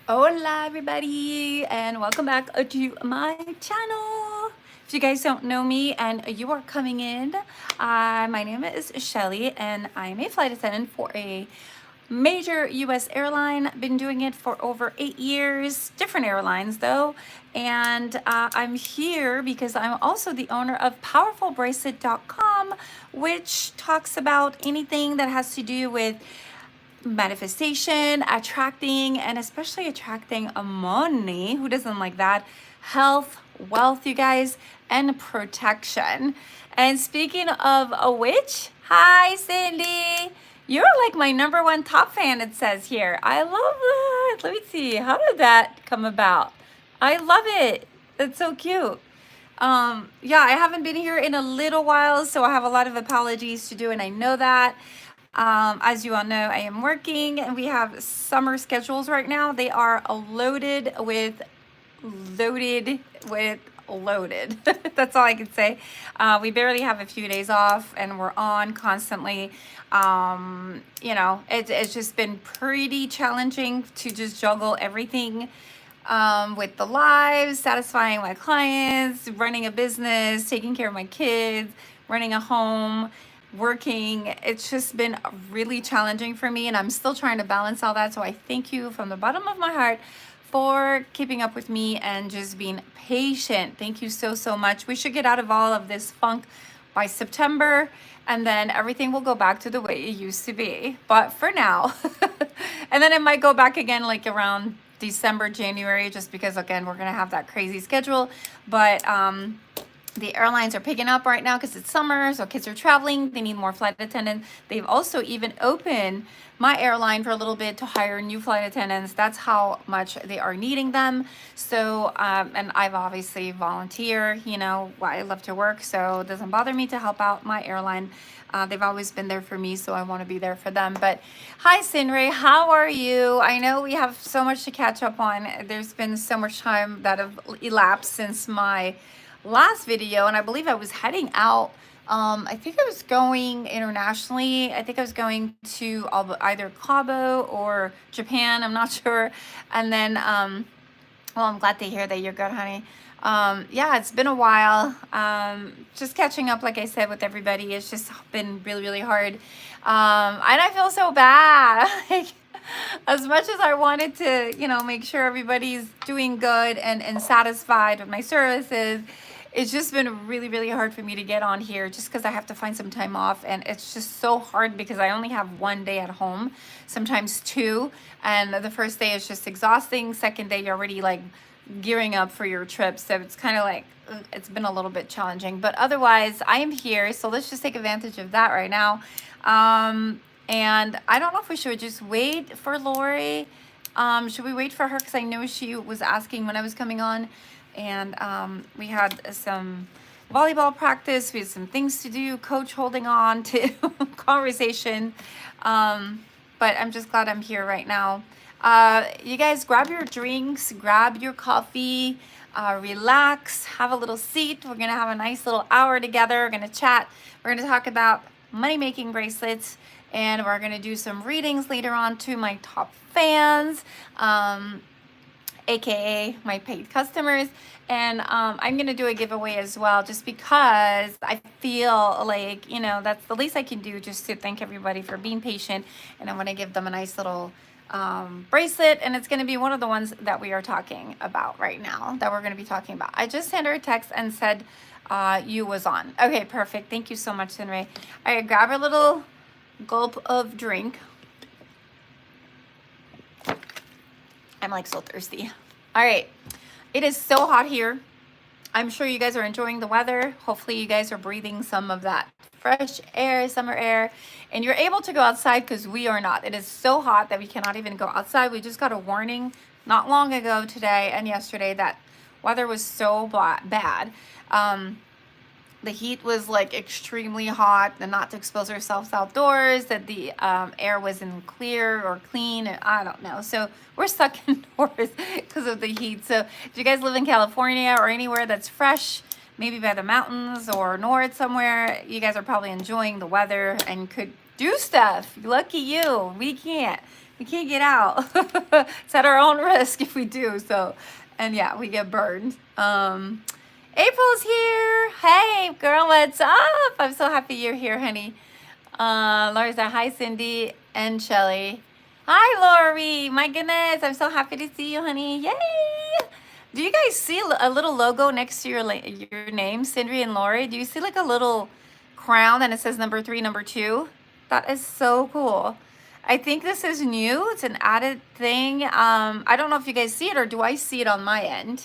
Hola everybody and welcome back to my channel. If you guys don't know me and you are coming in, my name is Shelly and I'm a flight attendant for a major US airline. Been doing it for over 8 years, different airlines though. And I'm here because I'm also the owner of powerfulbracelet.com, which talks about anything that has to do with manifestation, attracting, and especially attracting a money. Who doesn't like that? Health, wealth, you guys, and protection. And speaking of a witch, hi Cindy. You're like my number one top fan, it says here. I love that. Let me see. How did that come about? I love it. It's so cute. Yeah, I haven't been here in a little while, so I have a lot of apologies to do, and I know that. As you all know, I am working and we have summer schedules right now. They are loaded with loaded. That's all I can say. We barely have a few days off and we're on constantly. It's just been pretty challenging to just juggle everything with the lives, satisfying my clients, running a business, taking care of my kids, running a home, working. It's just been really challenging for me, and I'm still trying to balance all that. So I thank you from the bottom of my heart for keeping up with me and just being patient. Thank you so, so much. We should get out of all of this funk by September, and then everything will go back to the way it used to be. But for now, and then it might go back again like around December, January, just because again, we're going to have that crazy schedule. But the airlines are picking up right now because it's summer, so kids are traveling. They need more flight attendants. They've also even opened my airline for a little bit to hire new flight attendants. That's how much they are needing them. So, and I've obviously volunteer, I love to work, so it doesn't bother me to help out my airline. They've always been there for me, so I want to be there for them. But hi, Sinray, how are you? I know we have so much to catch up on. There's been so much time that have elapsed since my last video, and I believe I was heading out. I think I was going internationally. I think I was going to either Cabo or Japan. I'm not sure. And then, well, I'm glad to hear that you're good, honey. Yeah, it's been a while. Just catching up, like I said, with everybody. It's just been really, really hard. And I feel so bad. Like, as much as I wanted to, make sure everybody's doing good and satisfied with my services, it's just been really, really hard for me to get on here just because I have to find some time off. And it's just so hard because I only have one day at home, sometimes two. And the first day is just exhausting. Second day, you're already like gearing up for your trip. So it's kind of like, it's been a little bit challenging. But otherwise, I am here. So let's just take advantage of that right now. And I don't know if we should just wait for Lori. Should we wait for her? Because I know she was asking when I was coming on. And we had some volleyball practice. We had some things to do. Coach holding on to conversation. But I'm just glad I'm here right now. You guys grab your drinks, grab your coffee, relax, have a little seat. We're going to have a nice little hour together. We're going to chat. We're going to talk about money-making bracelets. And we're going to do some readings later on to my top fans. AKA my paid customers. And I'm going to do a giveaway as well, just because I feel like, that's the least I can do, just to thank everybody for being patient. And I want to give them a nice little bracelet. And it's going to be one of the ones that we are talking about right now, that we're going to be talking about. I just sent her a text and said you was on. Okay, perfect. Thank you so much, Sinray. All right, grab a little gulp of drink. I'm like so thirsty. All right. It is so hot here. I'm sure you guys are enjoying the weather. Hopefully you guys are breathing some of that fresh air, summer air, and you're able to go outside, because we are not. It is so hot that we cannot even go outside. We just got a warning not long ago, today and yesterday, that weather was so bad. The heat was like extremely hot, and not to expose ourselves outdoors, that the air wasn't clear or clean, and I don't know. So we're stuck indoors because of the heat. So if you guys live in California or anywhere that's fresh, maybe by the mountains or north somewhere, you guys are probably enjoying the weather and could do stuff. Lucky you. We can't. We can't get out. It's at our own risk if we do. So, and yeah, we get burned. April's here. Hey, girl, what's up? I'm so happy you're here, honey. Lori's there. Hi, Cindy and Shelly. Hi, Lori. My goodness, I'm so happy to see you, honey. Yay! Do you guys see a little logo next to your name, Cindy and Lori? Do you see like a little crown and it says number 3, number 2? That is so cool. I think this is new. It's an added thing. I don't know if you guys see it, or do I see it on my end?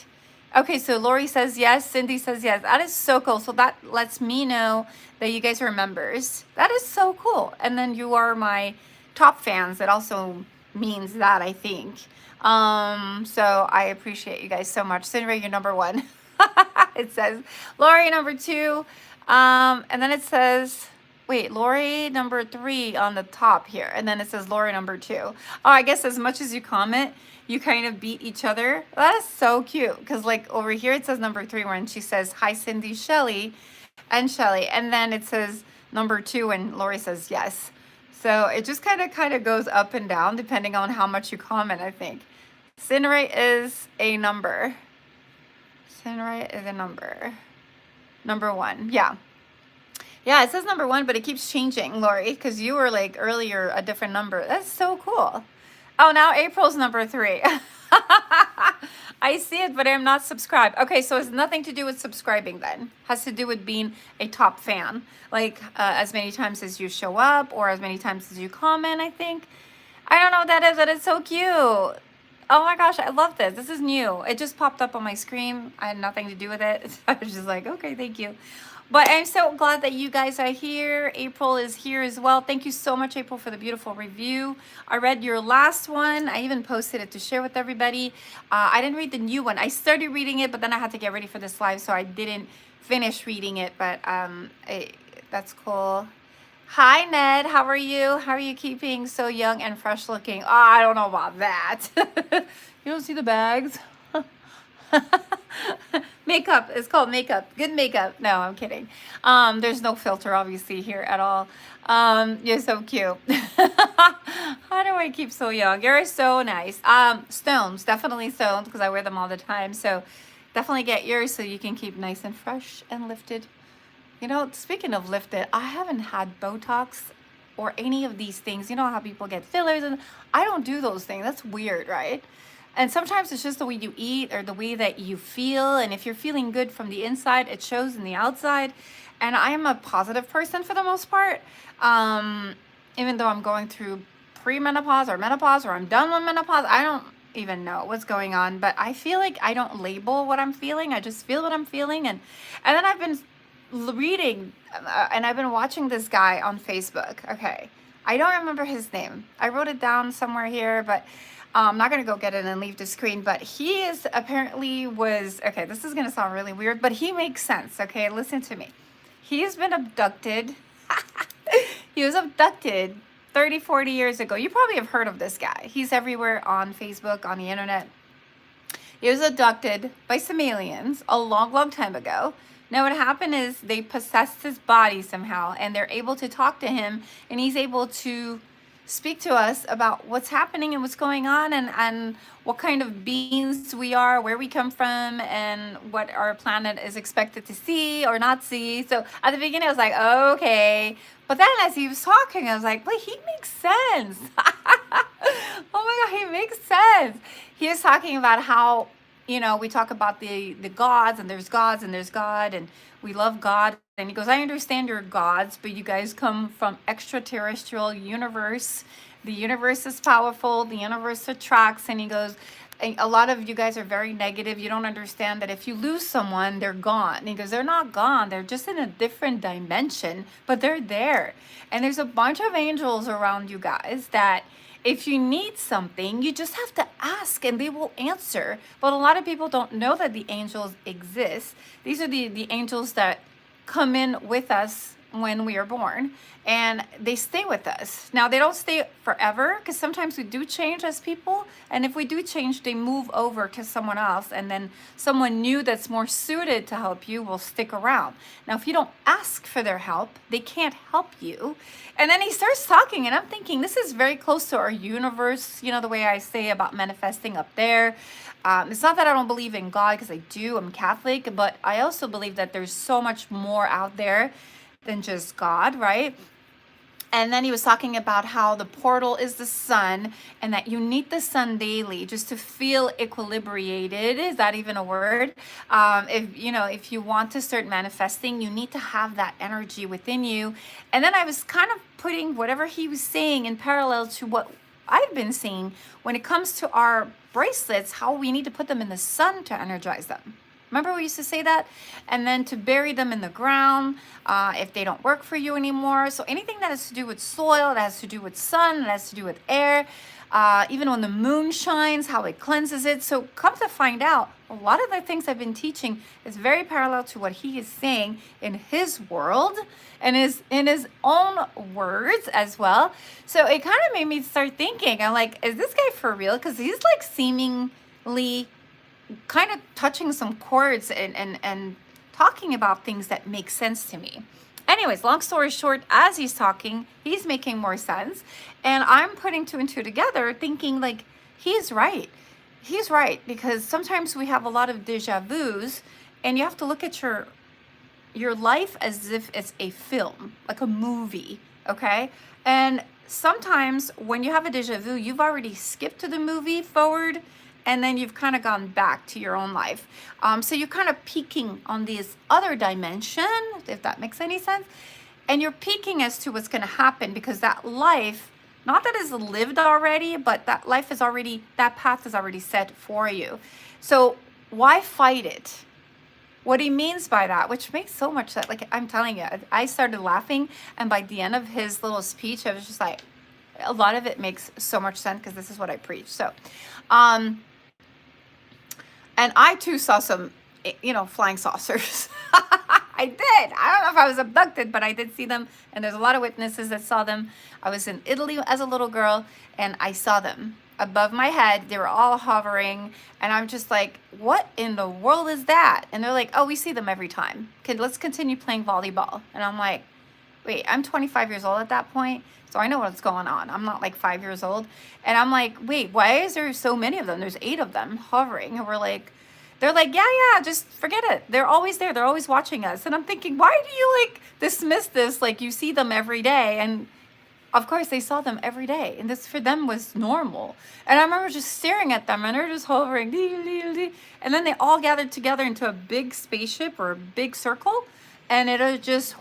Okay, so Lori says yes. Cindy says yes. That is so cool. So that lets me know that you guys are members. That is so cool. And then you are my top fans. That also means that, I think. So I appreciate you guys so much. Cindy, you're number 1. It says Lori number 2. And then it says, wait, Lori number 3 on the top here. And then it says Lori number 2. Oh, I guess as much as you comment, you kind of beat each other. That's so cute. Because like over here, it says number 3 when she says, hi, Cindy, Shelly, and Shelly. And then it says number 2 when Lori says yes. So it just kind of goes up and down depending on how much you comment, I think. Cinray is a number. Cinray is a number. Number 1. Yeah. Yeah, it says number 1, but it keeps changing, Lori, because you were like earlier a different number. That's so cool. Oh, now April's number 3. I see it, but I'm not subscribed. Okay, so it's nothing to do with subscribing then. Has to do with being a top fan. Like as many times as you show up or as many times as you comment, I think. I don't know what that is, but it's so cute. Oh my gosh, I love this. This is new. It just popped up on my screen. I had nothing to do with it. I was just like, okay, thank you. But I'm so glad that you guys are here. April is here as well. Thank you so much, April, for the beautiful review. I read your last one. I even posted it to share with everybody. I didn't read the new one. I started reading it, but then I had to get ready for this live, so I didn't finish reading it. But that's cool. Hi, Ned. How are you? How are you keeping so young and fresh looking? Oh, I don't know about that. You don't see the bags? Makeup. It's called makeup. Good makeup. No, I'm kidding. There's no filter obviously here at all. You're so cute. How do I keep so young? You're so nice. Stones, definitely stones, because I wear them all the time. So definitely get yours so you can keep nice and fresh and lifted. You know, speaking of lifted, I haven't had Botox or any of these things. You know how people get fillers, and I don't do those things. That's weird, right? And sometimes it's just the way you eat or the way that you feel. And if you're feeling good from the inside, it shows in the outside. And I am a positive person for the most part. Even though I'm going through premenopause or menopause, or I'm done with menopause, I don't even know what's going on. But I feel like I don't label what I'm feeling. I just feel what I'm feeling. And then I've been reading and I've been watching this guy on Facebook. Okay. I don't remember his name. I wrote it down somewhere here, but I'm not going to go get it and leave the screen, but he is apparently okay, this is going to sound really weird, but he makes sense. Okay. Listen to me. He's been abducted. He was abducted 30, 40 years ago. You probably have heard of this guy. He's everywhere on Facebook, on the internet. He was abducted by some aliens a long, long time ago. Now what happened is they possessed his body somehow, and they're able to talk to him, and he's able to speak to us about what's happening and what's going on, and what kind of beings we are, where we come from, and what our planet is expected to see or not see. So at the beginning I was like, okay. But then as he was talking, I was like, wait, he makes sense. Oh my God, he makes sense. He was talking about how, you know, we talk about the gods, and there's gods and there's God, and we love God. And he goes, I understand you're gods, but you guys come from extraterrestrial universe. The universe is powerful. The universe attracts. And he goes, a lot of you guys are very negative. You don't understand that if you lose someone, they're gone. And he goes, they're not gone. They're just in a different dimension, but they're there. And there's a bunch of angels around you guys that if you need something, you just have to ask and they will answer. But a lot of people don't know that the angels exist. These are the angels that come in with us when we are born, and they stay with us. Now they don't stay forever, because sometimes we do change as people, and if we do change, they move over to someone else, and then someone new that's more suited to help you will stick around. Now if you don't ask for their help, they can't help you. And then he starts talking, and I'm thinking, this is very close to our universe, the way I say about manifesting up there. It's not that I don't believe in God, because I do, I'm Catholic, but I also believe that there's so much more out there than just God, right? And then he was talking about how the portal is the sun, and that you need the sun daily just to feel equilibrated. Is that even a word? If you want to start manifesting, you need to have that energy within you. And then I was kind of putting whatever he was saying in parallel to what I've been seeing when it comes to our bracelets, how we need to put them in the sun to energize them. Remember we used to say that? And then to bury them in the ground if they don't work for you anymore. So anything that has to do with soil, that has to do with sun, that has to do with air, even when the moon shines, how it cleanses it. So come to find out, a lot of the things I've been teaching is very parallel to what he is saying in his world and in his own words as well. So it kind of made me start thinking, I'm like, is this guy for real? Because he's like seemingly kind of touching some chords and talking about things that make sense to me. Anyways, long story short, as he's talking, he's making more sense. And I'm putting two and two together thinking like, he's right. He's right, because sometimes we have a lot of deja vus, and you have to look at your life as if it's a film, like a movie, okay? And sometimes when you have a deja vu, you've already skipped to the movie forward, and then you've kind of gone back to your own life. So you're kind of peeking on this other dimension, if that makes any sense. And you're peeking as to what's going to happen, because that life, not that it's lived already, but that life is already, that path is already set for you. So why fight it? What he means by that, which makes so much sense. Like I'm telling you, I started laughing, and by the end of his little speech, I was just like, a lot of it makes so much sense, because this is what I preach. So, and I too saw some, flying saucers. I did. I don't know if I was abducted, but I did see them. And there's a lot of witnesses that saw them. I was in Italy as a little girl, and I saw them above my head. They were all hovering. And I'm just like, what in the world is that? And they're like, oh, we see them every time. Okay, let's continue playing volleyball. And I'm like, wait, I'm 25 years old at that point. So I know what's going on. I'm not like 5 years old. And I'm like, wait, why is there so many of them? There's 8 of them hovering. And they're like, yeah, just forget it. They're always there. They're always watching us. And I'm thinking, why do you like dismiss this? Like you see them every day. And of course they saw them every day. And this for them was normal. And I remember just staring at them, and they're just hovering. And then they all gathered together into a big spaceship or a big circle. And it just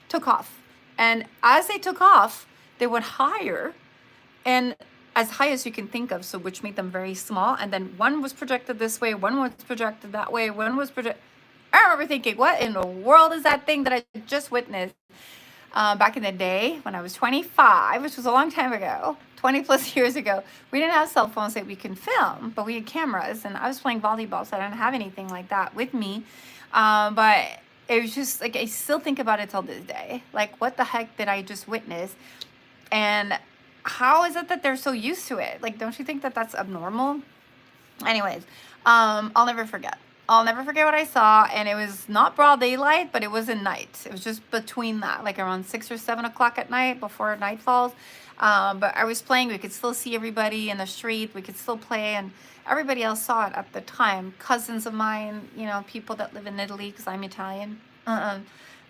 took off. And as they took off, they went higher, and as high as you can think of, so which made them very small. And then one was projected this way, one was projected that way, one was projected. I remember thinking, what in the world is that thing that I just witnessed back in the day when I was 25, which was a long time ago, 20 plus years ago. We didn't have cell phones that we can film, but we had cameras, and I was playing volleyball, so I didn't have anything like that with me. But it was just like, I still think about it till this day. Like, what the heck did I just witness? And how is it that they're so used to it? Like, don't you think that that's abnormal? Anyways, I'll never forget. I'll never forget what I saw. And it was not broad daylight, but it was in night. It was just between that, like around 6 or 7 o'clock at night before night falls. But I was playing. We could still see everybody in the street. We could still play. And everybody else saw it at the time. Cousins of mine, people that live in Italy, because I'm Italian.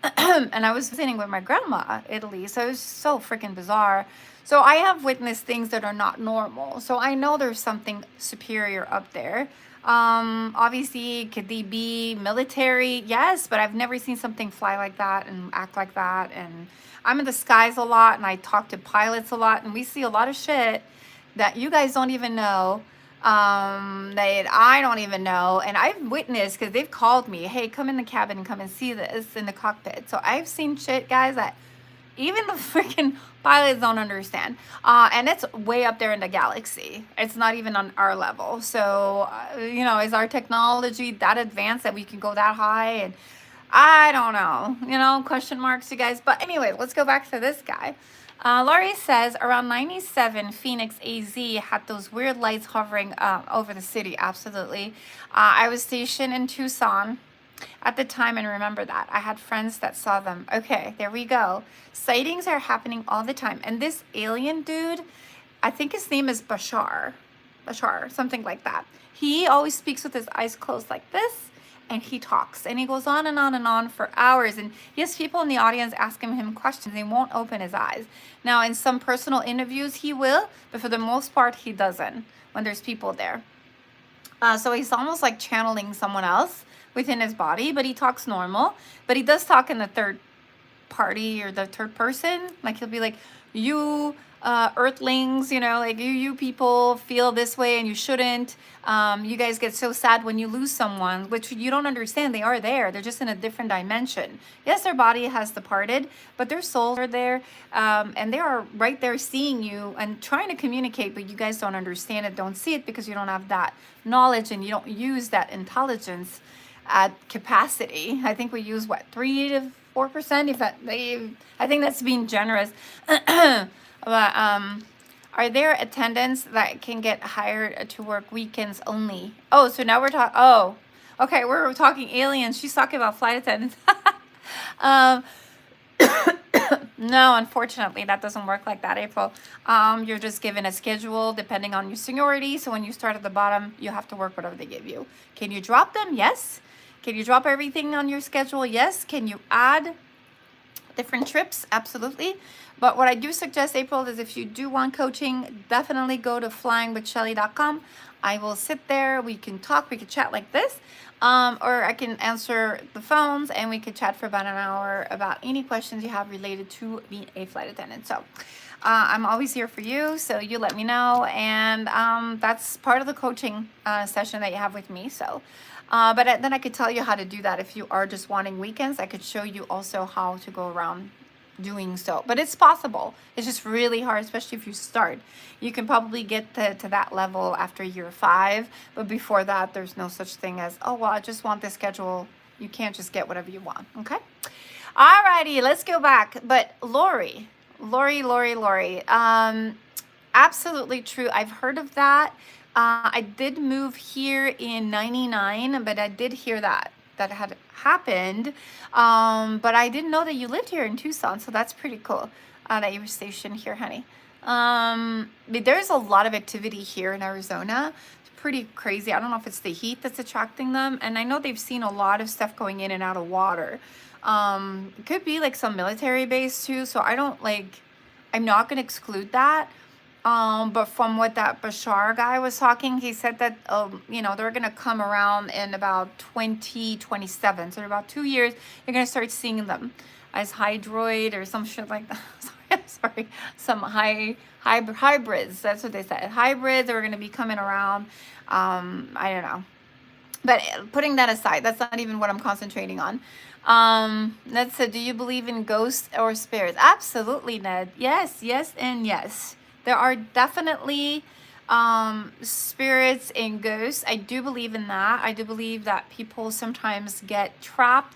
And I was visiting with my grandma, Italy. So it was so freaking bizarre. So I have witnessed things that are not normal. So I know there's something superior up there. Obviously, could they be military? Yes, but I've never seen something fly like that and act like that. And I'm in the skies a lot, and I talk to pilots a lot, and we see a lot of shit that you guys don't even know. That I don't even know, and I've witnessed, because they've called me, hey, come in the cabin and come and see this in the cockpit. So I've seen shit, guys, that even the freaking pilots don't understand, and it's way up there in the galaxy. It's not even on our level. So is our technology that advanced that we can go that high? And I don't know, question marks, you guys. But anyway, let's go back to this guy. Laurie says around 97, Phoenix, AZ had those weird lights hovering over the city. Absolutely. I was stationed in Tucson at the time and remember that. I had friends that saw them. Okay, there we go. Sightings are happening all the time. And this alien dude, I think his name is Bashar, something like that. He always speaks with his eyes closed like this, and he talks, and he goes on and on and on for hours. And he has people in the audience asking him questions. He won't open his eyes. Now, in some personal interviews, he will, but for the most part, he doesn't when there's people there. So he's almost like channeling someone else within his body, but he talks normal. But he does talk in the third party or the third person. Like he'll be like, you earthlings, like you people feel this way and you shouldn't. You guys get so sad when you lose someone, which you don't understand. They are there. They're just in a different dimension. Yes, their body has departed, but their souls are there. And they are right there seeing you and trying to communicate, but you guys don't understand it, don't see it because you don't have that knowledge and you don't use that intelligence at capacity. I think we use 3 to 4%. I think that's being generous. But are there attendants that can get hired to work weekends only? Oh, so now we're talking. Oh, okay, we're talking aliens. She's talking about flight attendants. No, unfortunately, that doesn't work like that, April. You're just given a schedule depending on your seniority. So when you start at the bottom, you have to work whatever they give you. Can you drop them? Yes. Can you drop everything on your schedule? Yes. Can you add different trips? Absolutely. But what I do suggest, April, is if you do want coaching, definitely go to flyingwithshelly.com. I will sit there. We can talk. We can chat like this. Or I can answer the phones and we could chat for about an hour about any questions you have related to being a flight attendant. So I'm always here for you. So you let me know. And that's part of the coaching session that you have with me. So, but then I could tell you how to do that. If you are just wanting weekends, I could show you also how to go around doing so. But it's possible. It's just really hard, especially if you start. You can probably get to that level after year 5, but before that, there's no such thing as, oh, well, I just want this schedule. You can't just get whatever you want, okay? Alrighty, let's go back. But Lori, absolutely true. I've heard of that. I did move here in 99, but I did hear that had happened. But I didn't know that you lived here in Tucson, so that's pretty cool that you were stationed here, honey. There's a lot of activity here in Arizona. It's pretty crazy. I don't know if it's the heat that's attracting them, and I know they've seen a lot of stuff going in and out of water. It could be like some military base too, so I'm not going to exclude that. But from what that Bashar guy was talking, he said that, they're going to come around in about 2027. So in about 2 years, you're going to start seeing them as hydroid or some shit like that. Sorry. Some hybrids. That's what they said. Hybrids are going to be coming around. I don't know. But putting that aside, that's not even what I'm concentrating on. Ned said, do you believe in ghosts or spirits? Absolutely, Ned. Yes, and yes. There are definitely spirits and ghosts. I do believe in that. I do believe that people sometimes get trapped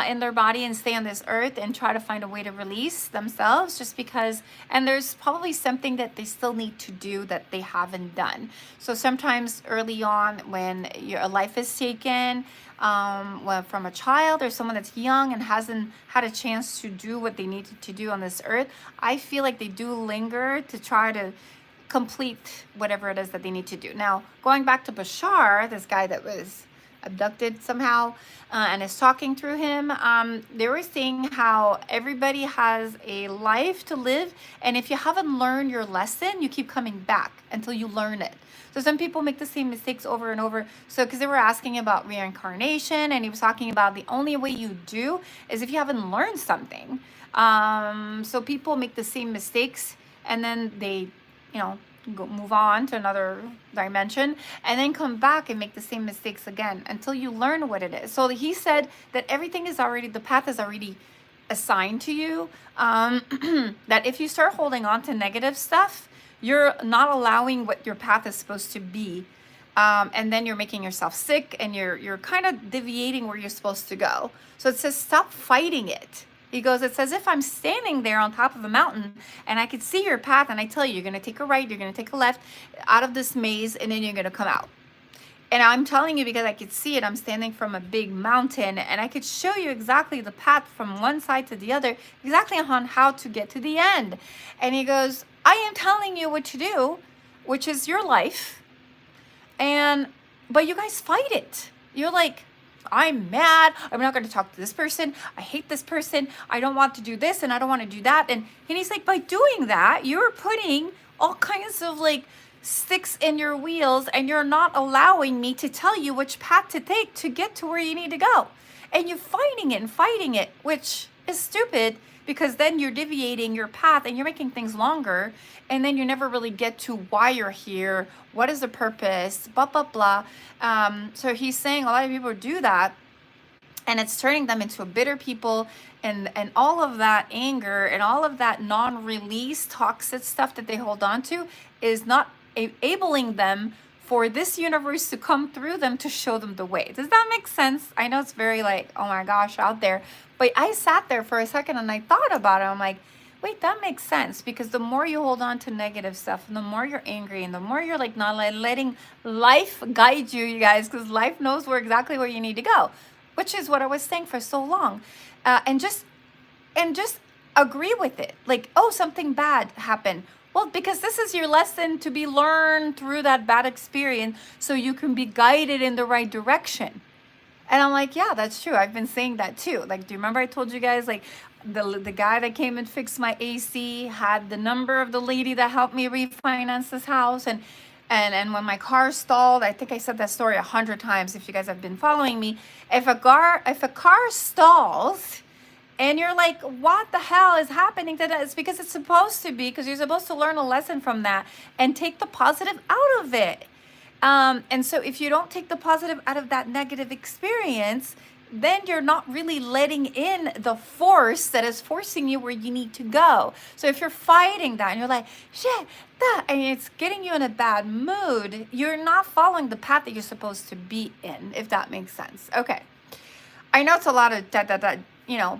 in their body and stay on this earth and try to find a way to release themselves just because, and there's probably something that they still need to do that they haven't done. So sometimes early on when your life is taken, from a child or someone that's young and hasn't had a chance to do what they needed to do on this earth, I feel like they do linger to try to complete whatever it is that they need to do. Now, going back to Bashar, this guy that was abducted somehow and is talking through him, they were saying how everybody has a life to live, and if you haven't learned your lesson, you keep coming back until you learn it. So some people make the same mistakes over and over. So because they were asking about reincarnation, and he was talking about the only way you do is if you haven't learned something. So people make the same mistakes, and then they, move on to another dimension and then come back and make the same mistakes again until you learn what it is. So he said that everything is already, the path is already assigned to you. That if you start holding on to negative stuff, you're not allowing what your path is supposed to be and then you're making yourself sick, and you're kind of deviating where you're supposed to go. So it says stop fighting it. He goes, it's as if I'm standing there on top of a mountain and I could see your path, and I tell you, you're going to take a right, you're going to take a left out of this maze, and then you're going to come out. And I'm telling you because I could see it. I'm standing from a big mountain, and I could show you exactly the path from one side to the other, exactly on how to get to the end. And he goes, I am telling you what to do, which is your life. But you guys fight it. You're like, I'm mad. I'm not going to talk to this person. I hate this person. I don't want to do this, and I don't want to do that. And he's like, by doing that, you're putting all kinds of like sticks in your wheels, and you're not allowing me to tell you which path to take to get to where you need to go. And you're fighting it and fighting it, which is stupid, because then you're deviating your path and you're making things longer, and then you never really get to why you're here, what is the purpose, blah blah blah. So he's saying a lot of people do that, and it's turning them into a bitter people, and all of that anger and all of that non-release toxic stuff that they hold on to is not enabling them for this universe to come through them to show them the way. Does that make sense? I know it's very like, oh my gosh, out there, but I sat there for a second and I thought about it. I'm like, wait, that makes sense, because the more you hold on to negative stuff, and the more you're angry, and the more you're like not letting life guide you, you guys, because life knows exactly where you need to go, which is what I was saying for so long. And just agree with it. Like, oh, something bad happened. Well, because this is your lesson to be learned through that bad experience, so you can be guided in the right direction. And I'm like, yeah, that's true. I've been saying that too. Like, do you remember I told you guys, like, the guy that came and fixed my AC had the number of the lady that helped me refinance this house, and when my car stalled, I think I said that story 100 times if you guys have been following me. If a car stalls, and you're like, what the hell is happening to that? It's because it's supposed to be, because you're supposed to learn a lesson from that and take the positive out of it. And so if you don't take the positive out of that negative experience, then you're not really letting in the force that is forcing you where you need to go. So if you're fighting that and you're like, shit, that, and it's getting you in a bad mood, you're not following the path that you're supposed to be in, if that makes sense. Okay. I know it's a lot of that,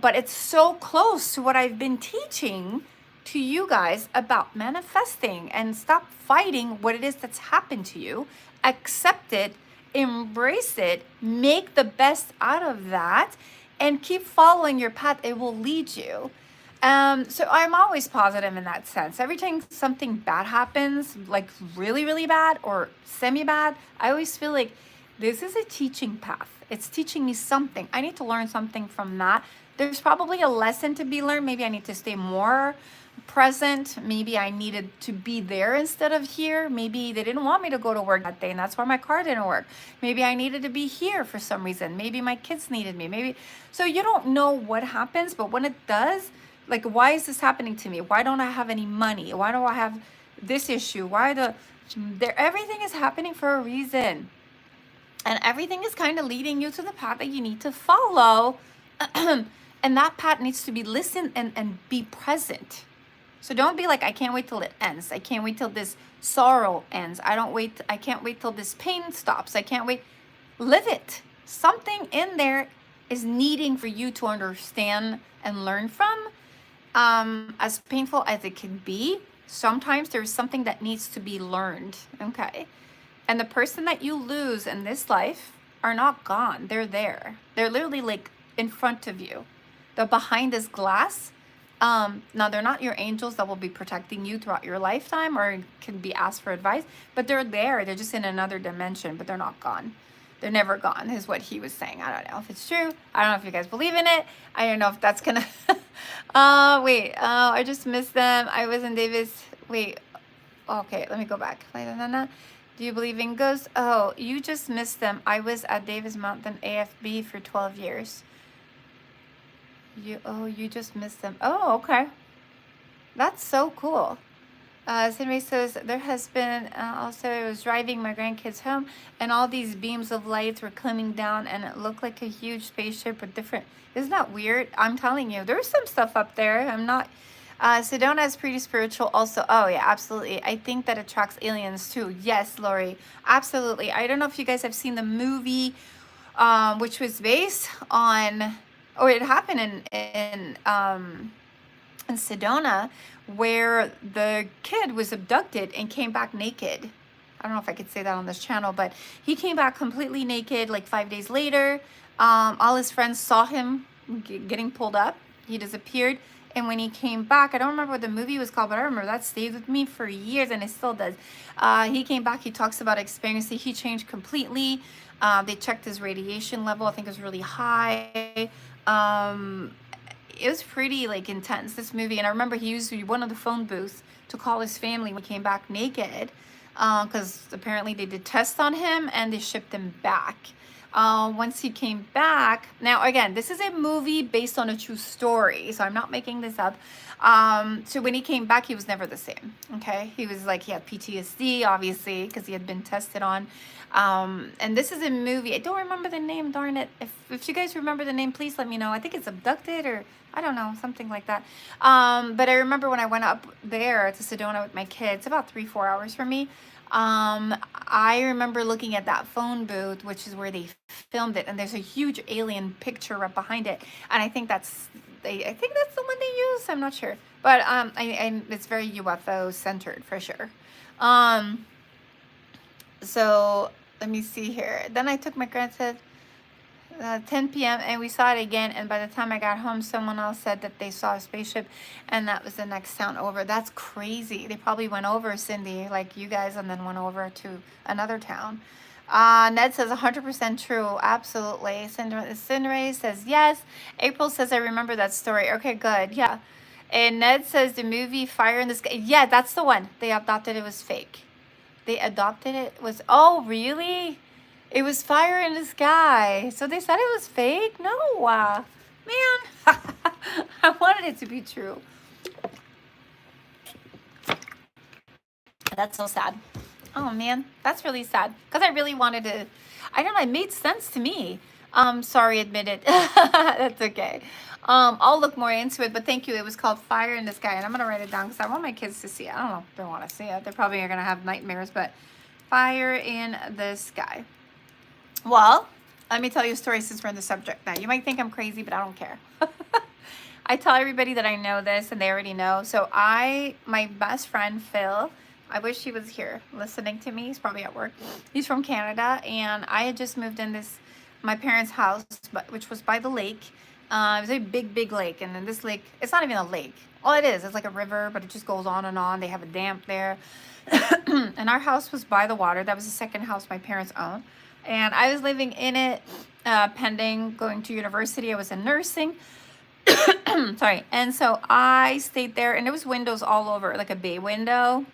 but it's so close to what I've been teaching to you guys about manifesting. And stop fighting what it is that's happened to you. Accept it, embrace it, make the best out of that, and keep following your path. It will lead you. So I'm always positive in that sense. Every time something bad happens, like really, really bad or semi-bad, I always feel like this is a teaching path. It's teaching me something. I need to learn something from that. There's probably a lesson to be learned. Maybe I need to stay more present. Maybe I needed to be there instead of here. Maybe they didn't want me to go to work that day, and that's why my car didn't work. Maybe I needed to be here for some reason. Maybe my kids needed me. Maybe. So you don't know what happens, but when it does, like, why is this happening to me? Why don't I have any money? Why do I have this issue? Everything is happening for a reason. And everything is kind of leading you to the path that you need to follow. And that path needs to be listened and be present. So don't be like, I can't wait till it ends. I can't wait till this sorrow ends. I can't wait till this pain stops. I can't wait. Live it. Something in there is needing for you to understand and learn from. As painful as it can be, sometimes there's something that needs to be learned. Okay. And the person that you lose in this life are not gone. They're there. They're literally like in front of you. They're behind this glass. Now, they're not your angels that will be protecting you throughout your lifetime or can be asked for advice, but they're there. They're just in another dimension, but they're not gone. They're never gone, is what he was saying. I don't know if it's true. I don't know if you guys believe in it. I don't know if that's going to... I just missed them. I was in Davis. Wait. Okay, let me go back. Do you believe in ghosts? Oh, you just missed them. I was at Davis Mountain AFB for 12 years. You just missed them. Oh, okay. That's so cool. Cindy says, there has been, also I was driving my grandkids home and all these beams of lights were coming down and it looked like a huge spaceship with different, isn't that weird? I'm telling you, there's some stuff up there. Sedona is pretty spiritual also. Oh yeah, absolutely. I think that attracts aliens too. Yes, Lori, absolutely. I don't know if you guys have seen the movie, which was based on, or it happened in Sedona, where the kid was abducted and came back naked. I don't know if I could say that on this channel, but he came back completely naked like 5 days later. All his friends saw him getting pulled up. He disappeared. And when he came back, I don't remember what the movie was called, but I remember that stayed with me for years, and it still does. He came back. He talks about experiencing. He changed completely. They checked his radiation level. I think it was really high. It was pretty like intense, this movie. And I remember he used one of the phone booths to call his family when he came back naked, because apparently they did tests on him and they shipped him back. Once he came back, now again, this is a movie based on a true story, so I'm not making this up. So when he came back, he was never the same. Okay, he was like, he had PTSD, obviously, because he had been tested on. And this is a movie. I don't remember the name, darn it. If you guys remember the name, please let me know. I think it's Abducted, or I don't know, something like that. But I remember when I went up there to Sedona with my kids, about 3-4 hours from me. I remember looking at that phone booth, which is where they filmed it, and there's a huge alien picture right behind it. And I think that's the one they use. I'm not sure, but it's very UFO centered for sure. So let me see here. Then I took my grandson 10 p.m. and we saw it again, and by the time I got home, someone else said that they saw a spaceship, and that was the next town over. That's crazy. They probably went over, Cindy, like you guys, and then went over to another town. Ned says 100% true. Absolutely. Cinderay says yes. April says I remember that story. Okay, good. Yeah. And Ned says the movie Fire in the Sky. Yeah, that's the one. They adopted it was fake. They adopted it was, oh really? It was Fire in the Sky. So they said it was fake? No. Man. I wanted it to be true. That's so sad. Oh man, that's really sad. Because I really wanted to, I don't know, it made sense to me. Sorry, admit it. That's okay. I'll look more into it, but thank you. It was called Fire in the Sky, and I'm gonna write it down because I want my kids to see it. I don't know if they want to see it. They probably are gonna have nightmares, but Fire in the Sky. Well, let me tell you a story since we're in the subject now. You might think I'm crazy, but I don't care. I tell everybody that I know this, and they already know. So my best friend, Phil, I wish he was here listening to me. He's probably at work. He's from Canada, and I had just moved in my parents' house, which was by the lake. It was a big, big lake, and then this lake, it's not even a lake. Well, it is. It's like a river, but it just goes on and on. They have a dam there. And our house was by the water. That was the second house my parents owned. And I was living in it, pending going to university. I was in nursing. Sorry. And so I stayed there, and there was windows all over, like a bay window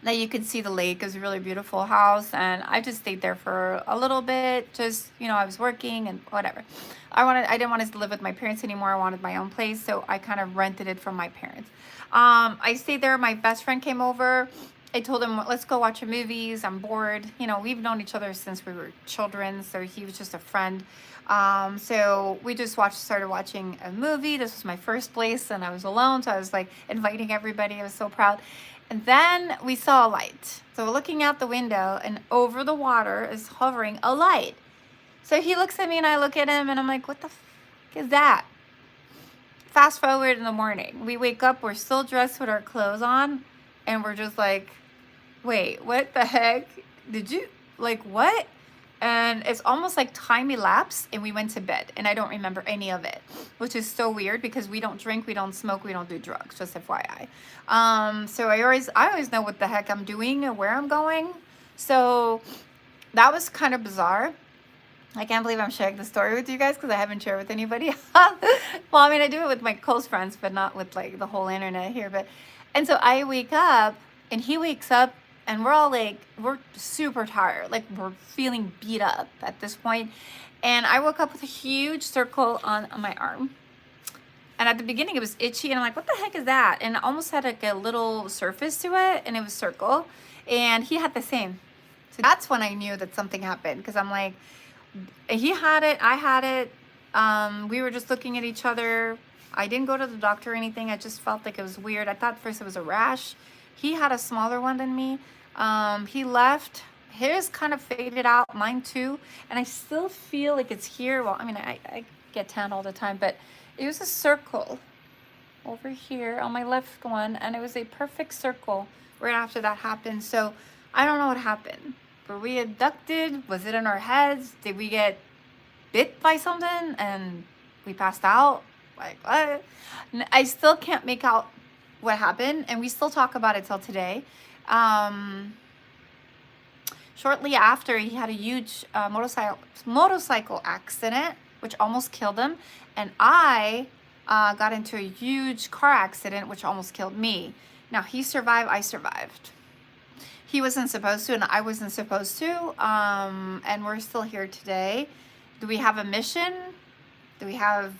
that you could see the lake. It was a really beautiful house, and I just stayed there for a little bit. Just, I was working and whatever. I didn't want to live with my parents anymore. I wanted my own place, so I kind of rented it from my parents. I stayed there. My best friend came over. I told him, let's go watch movies. I'm bored. We've known each other since we were children, so he was just a friend. So we just started watching a movie. This was my first place, and I was alone, so I was like inviting everybody. I was so proud. And then we saw a light. So we're looking out the window, and over the water is hovering a light. So he looks at me, and I look at him, and I'm like, what the f is that? Fast forward in the morning. We wake up, we're still dressed with our clothes on, and we're just like, wait, what the heck? Did you, like, what? And it's almost like time elapsed, and we went to bed, and I don't remember any of it, which is so weird because we don't drink, we don't smoke, we don't do drugs, just FYI. So I always know what the heck I'm doing and where I'm going. So that was kind of bizarre. I can't believe I'm sharing the story with you guys because I haven't shared with anybody. Well, I mean, I do it with my close friends, but not with like the whole internet here. And so I wake up, and he wakes up, and we're all like, we're super tired. Like, we're feeling beat up at this point. And I woke up with a huge circle on my arm. And at the beginning, it was itchy. And I'm like, what the heck is that? And it almost had like a little surface to it. And it was circle. And he had the same. So that's when I knew that something happened. Because I'm like, he had it. I had it. We were just looking at each other. I didn't go to the doctor or anything. I just felt like it was weird. I thought first it was a rash. He had a smaller one than me. He left. His kind of faded out, mine too. And I still feel like it's here. Well, I mean, I get tan all the time, but it was a circle over here on my left one, and it was a perfect circle right after that happened. So I don't know what happened. Were we abducted? Was it in our heads? Did we get bit by something and we passed out? Like, what? I still can't make out what happened, and we still talk about it till today. Shortly after, he had a huge motorcycle accident, which almost killed him, and I got into a huge car accident, which almost killed me. Now, he survived, I survived. He wasn't supposed to, and I wasn't supposed to, and we're still here today. Do we have a mission? Do we have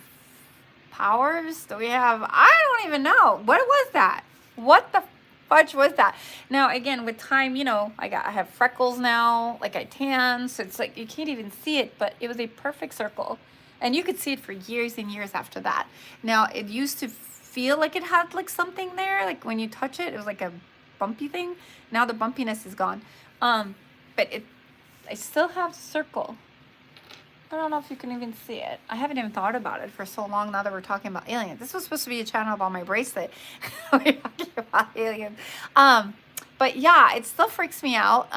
powers? Do we have, I don't even know. What was that? What the fudge was that? Now, again, with time, you know, I have freckles now, like I tan, so it's like you can't even see it, but it was a perfect circle. And you could see it for years and years after that. Now, it used to feel like it had like something there, like when you touch it, it was like a bumpy thing. Now the bumpiness is gone. But I still have the circle. I don't know if you can even see it. I haven't even thought about it for so long now that we're talking about aliens. This was supposed to be a channel about my bracelet. We're talking about aliens. But yeah, it still freaks me out.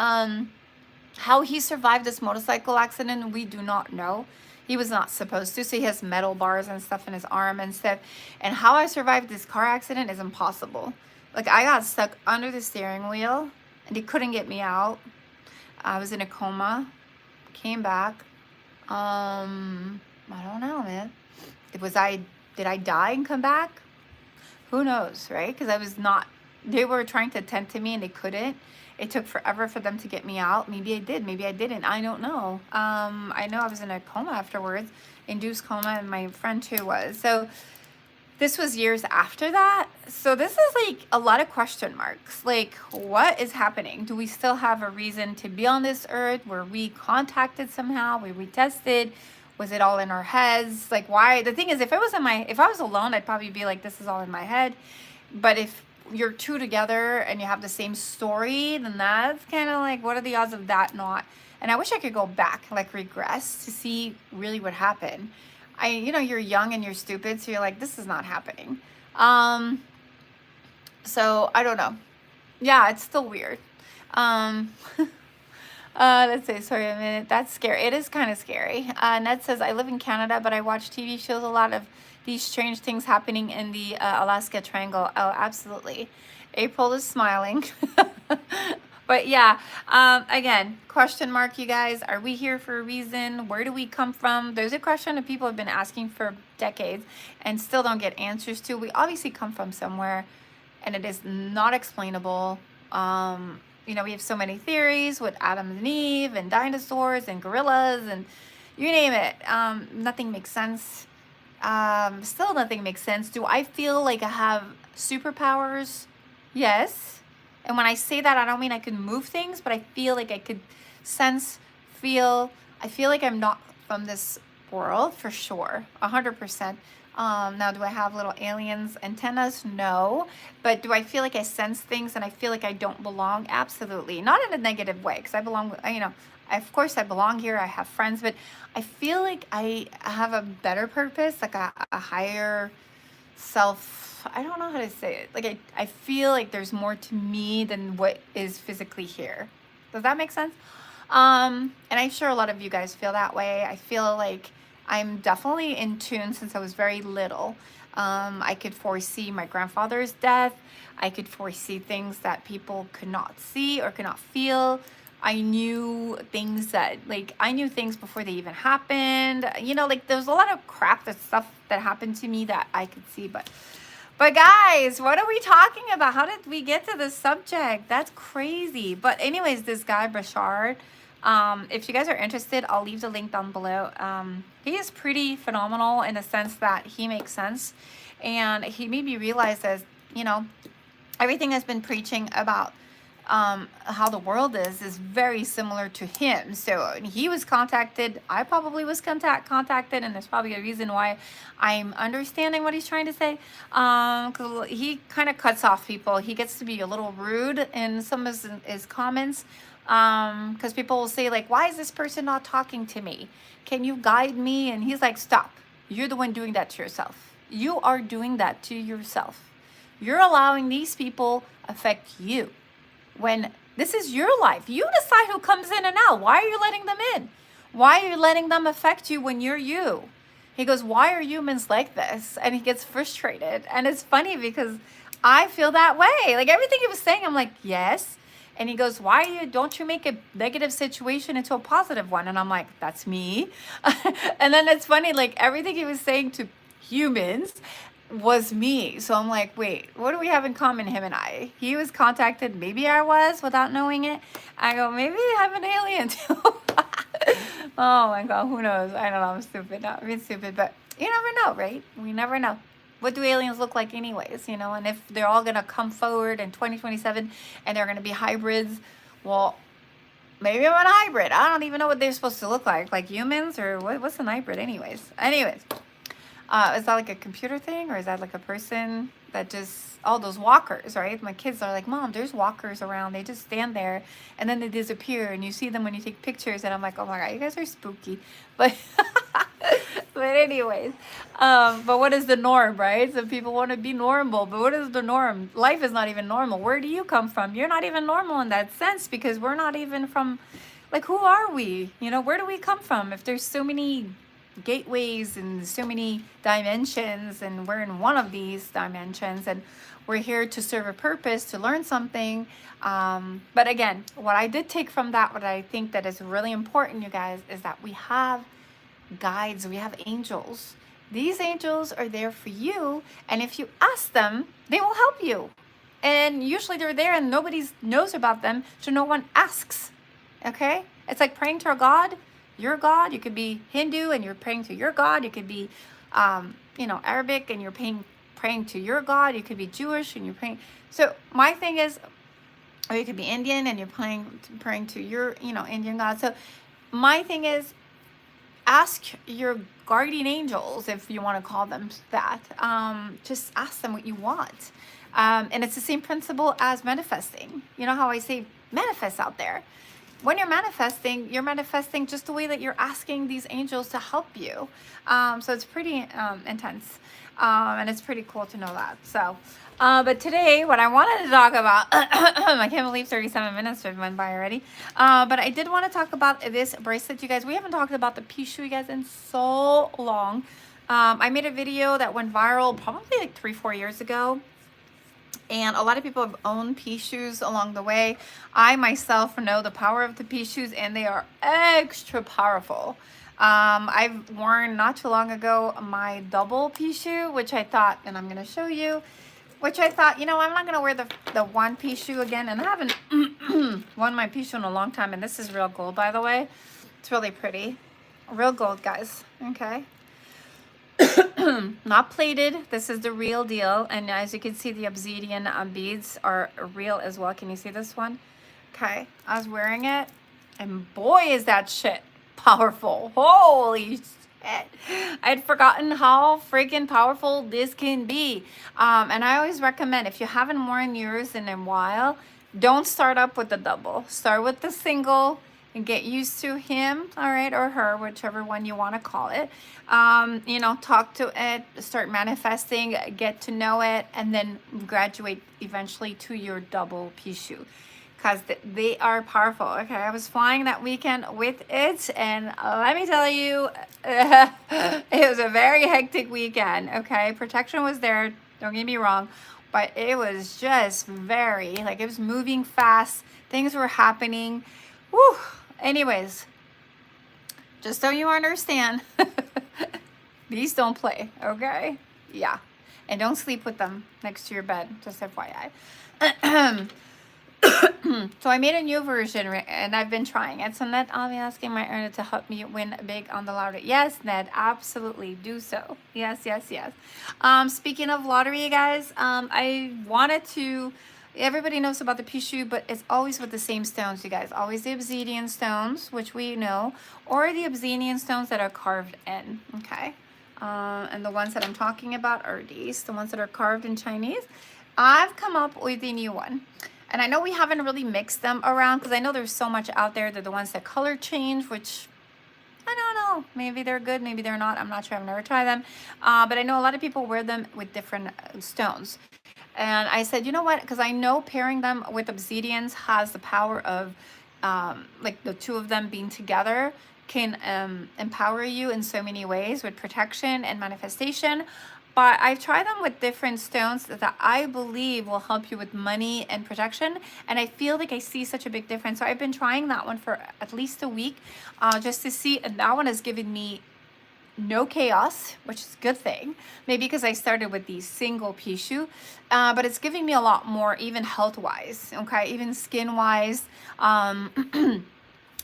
How he survived this motorcycle accident, we do not know. He was not supposed to, so he has metal bars and stuff in his arm and stuff. And how I survived this car accident is impossible. Like, I got stuck under the steering wheel, and he couldn't get me out. I was in a coma, came back. I don't know, man. Did I die and come back? Who knows, right? Because I was not, they were trying to attend to me and they couldn't. It took forever for them to get me out. Maybe I did, maybe I didn't. I don't know. I know I was in a coma afterwards, induced coma, and my friend too was. So this was years after that. So this is like a lot of question marks. Like, what is happening? Do we still have a reason to be on this earth? Were we contacted somehow? Were we tested? Was it all in our heads? Like, why? The thing is, if I was alone, I'd probably be like, this is all in my head. But if you're two together and you have the same story, then that's kind of like, what are the odds of that not? And I wish I could go back, like regress, to see really what happened. You know, you're young and you're stupid, so you're like, this is not happening. So I don't know. Yeah, it's still weird. Let's say, sorry a minute. That's scary. It is kind of scary. Ned says, I live in Canada, but I watch TV shows, a lot of these strange things happening in the Alaska Triangle. Oh, absolutely. April is smiling. But yeah, again, question mark, you guys. Are we here for a reason? Where do we come from? There's a question that people have been asking for decades and still don't get answers to. We obviously come from somewhere, and it is not explainable. You know, we have so many theories with Adam and Eve and dinosaurs and gorillas and you name it. Nothing makes sense. Still nothing makes sense. Do I feel like I have superpowers? Yes. And when I say that, I don't mean I can move things, but I feel like I could sense, feel. I feel like I'm not from this world for sure, 100%. Now, do I have little aliens antennas? No. But do I feel like I sense things and I feel like I don't belong? Absolutely. Not in a negative way, because I belong, you know, of course I belong here. I have friends, but I feel like I have a better purpose, like a higher self. I don't know how to say it. Like, I feel like there's more to me than what is physically here. Does that make sense? And I'm sure a lot of you guys feel that way. I feel like I'm definitely in tune since I was very little. I could foresee my grandfather's death. I could foresee things that people could not see or could not feel. I knew things that, like, I knew things before they even happened. You know, like, there's a lot of crap, that stuff that happened to me that I could see. But guys, what are we talking about? How did we get to this subject? That's crazy. But anyways, this guy, Bashard, if you guys are interested, I'll leave the link down below. He is pretty phenomenal in the sense that he makes sense. And he made me realize that, you know, everything has been preaching about how the world is very similar to him. So he was contacted. I probably was contacted, and there's probably a reason why I'm understanding what he's trying to say. Because he kind of cuts off people. He gets to be a little rude in some of his comments. Because people will say like, "Why is this person not talking to me? Can you guide me?" And he's like, "Stop! You're the one doing that to yourself. You are doing that to yourself. You're allowing these people affect you." When this is your life, you decide who comes in and out. Why are you letting them in? Why are you letting them affect you when you're you? He goes, "Why are humans like this?" And he gets frustrated. And it's funny because I feel that way. Like everything he was saying, I'm like, yes. And he goes, don't you make a negative situation into a positive one? And I'm like, that's me. And then it's funny, like everything he was saying to humans was me. So I'm like, wait, what do we have in common, him and I? He was contacted, maybe I was without knowing it. I go, maybe I have an alien too. Oh my God, who knows? I don't know, I'm stupid. Not being stupid, but you never know, right? We never know. What do aliens look like anyways, you know? And if they're all gonna come forward in 2027 and they're gonna be hybrids, well, maybe I'm a hybrid. I don't even know what they're supposed to look like humans, or what's an hybrid anyways? Is that like a computer thing, or is that like a person that just, all those walkers, right? My kids are like, "Mom, there's walkers around. They just stand there and then they disappear and you see them when you take pictures." And I'm like, "Oh my God, you guys are spooky." But, but anyways, but what is the norm, right? Some people want to be normal, but what is the norm? Life is not even normal. Where do you come from? You're not even normal in that sense, because we're not even from, like, who are we? You know, where do we come from? If there's so many gateways and so many dimensions, and we're in one of these dimensions, and we're here to serve a purpose, to learn something. But again, what I did take from that, what I think that is really important, you guys, is that we have guides, we have angels. These angels are there for you, and if you ask them, they will help you. And usually they're there and nobody knows about them, so no one asks. Okay? It's like praying to a God, your God. You could be Hindu and you're praying to your God. You could be, Arabic and you're praying to your God. You could be Jewish and you're praying. So my thing is, or you could be Indian and you're praying to your, Indian God. So my thing is, ask your guardian angels, if you want to call them that. Just ask them what you want. And it's the same principle as manifesting. You know how I say manifest out there? When you're manifesting just the way that you're asking these angels to help you. So it's pretty intense. And it's pretty cool to know that. So, but today, what I wanted to talk about, I can't believe 37 minutes went by already. But I did want to talk about this bracelet, you guys. We haven't talked about the pea shoe, you guys, in so long. I made a video that went viral probably like 3-4 years ago. And a lot of people have owned pea shoes along the way. I myself know the power of the pea shoes, and they are extra powerful. I've worn not too long ago my double pea shoe, which I thought, and I'm going to show you, which I thought, I'm not going to wear the one pea shoe again. And I haven't worn my pea shoe in a long time. And this is real gold, by the way. It's really pretty. Real gold, guys. Okay. Not plated. This is the real deal. And as you can see, the obsidian beads are real as well. Can you see this one? Okay. I was wearing it, and boy, is that shit powerful. Holy shit. I'd forgotten how freaking powerful this can be. And I always recommend, if you haven't worn yours in a while, don't start up with the double. Start with the single and get used to him, all right, or her, whichever one you want to call it. Talk to it, start manifesting, get to know it, and then graduate eventually to your double pea shoe, because they are powerful. Okay, I was flying that weekend with it, and let me tell you, it was a very hectic weekend. Okay, protection was there, don't get me wrong, but it was just it was moving fast, things were happening. Whew. Anyways, just so you understand, these don't play, okay? Yeah. And don't sleep with them next to your bed, just FYI. So I made a new version, and I've been trying it. So Ned, I'll be asking my earner to help me win big on the lottery. Yes, Ned, absolutely, do so. Yes. Speaking of lottery, guys, I wanted to Everybody knows about the Pishu, but it's always with the same stones, you guys. Always the obsidian stones, which we know, or the obsidian stones that are carved in, okay? And the ones that I'm talking about are these, the ones that are carved in Chinese. I've come up with a new one. And I know we haven't really mixed them around because I know there's so much out there. They're the ones that color change, which I don't know. Maybe they're good, maybe they're not. I'm not sure. I've never tried them. But I know a lot of people wear them with different stones. And I said, you know what? Because I know pairing them with obsidians has the power of, like the two of them being together can empower you in so many ways with protection and manifestation. But I've tried them with different stones that I believe will help you with money and protection. And I feel like I see such a big difference. So I've been trying that one for at least a week just to see. And that one has given me no chaos, which is a good thing. Maybe because I started with the single Pishu, but it's giving me a lot more, even health-wise, okay, even skin-wise,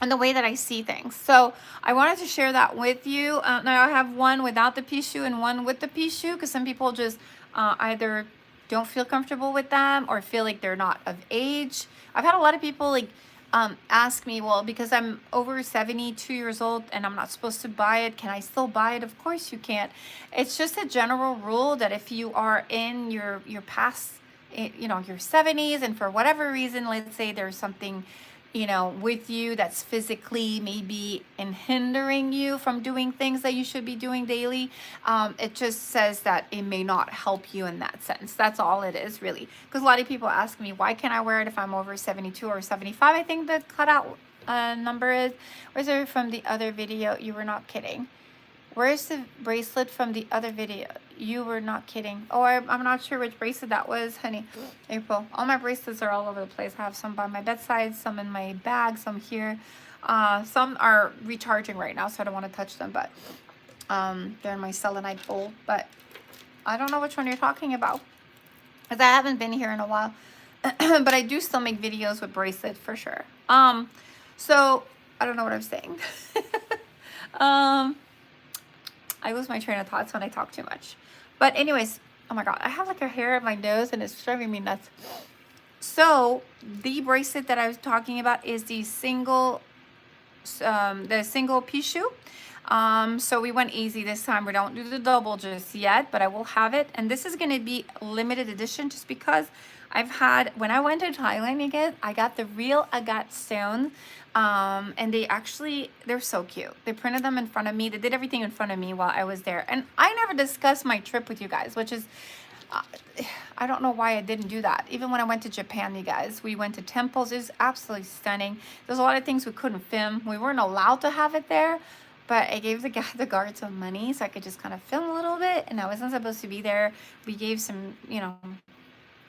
and the way that I see things. So I wanted to share that with you. Now I have one without the Pishu and one with the Pishu, because some people just either don't feel comfortable with them or feel like they're not of age. I've had a lot of people like ask me, well, because I'm over 72 years old and I'm not supposed to buy it, can I still buy it? Of course you can't. It's just a general rule that if you are in your past, you know, your 70s, and for whatever reason, let's say there's something, you know, with you that's physically maybe hindering you from doing things that you should be doing daily, it just says that it may not help you in that sense. That's all it is, really. Because a lot of people ask me, why can't I wear it if I'm over 72 or 75? I think the cutout number is. Where's it from the other video? You were not kidding. Where's the bracelet from the other video? You were not kidding. Oh, I'm not sure which bracelet that was, honey. April. All my bracelets are all over the place. I have some by my bedside, some in my bag, some here. Some are recharging right now, so I don't want to touch them, but they're in my selenite bowl. But I don't know which one you're talking about, because I haven't been here in a while. But I do still make videos with bracelets for sure. So I don't know what I'm saying. I lose my train of thoughts when I talk too much. But anyways, oh my God, I have like a hair in my nose and it's driving me nuts. So the bracelet that I was talking about is the single Pishu. So we went easy this time. We don't do the double just yet, but I will have it. And this is going to be limited edition just because I've had, when I went to Thailand again, I got the real agate stone. And they're so cute. They printed them in front of me. They did everything in front of me while I was there. And I never discussed my trip with you guys, which is, I don't know why I didn't do that. Even when I went to Japan, you guys, we went to temples. It was absolutely stunning. There's a lot of things we couldn't film. We weren't allowed to have it there, but I gave the guard some money so I could just kind of film a little bit. And I wasn't supposed to be there. We gave some, you know,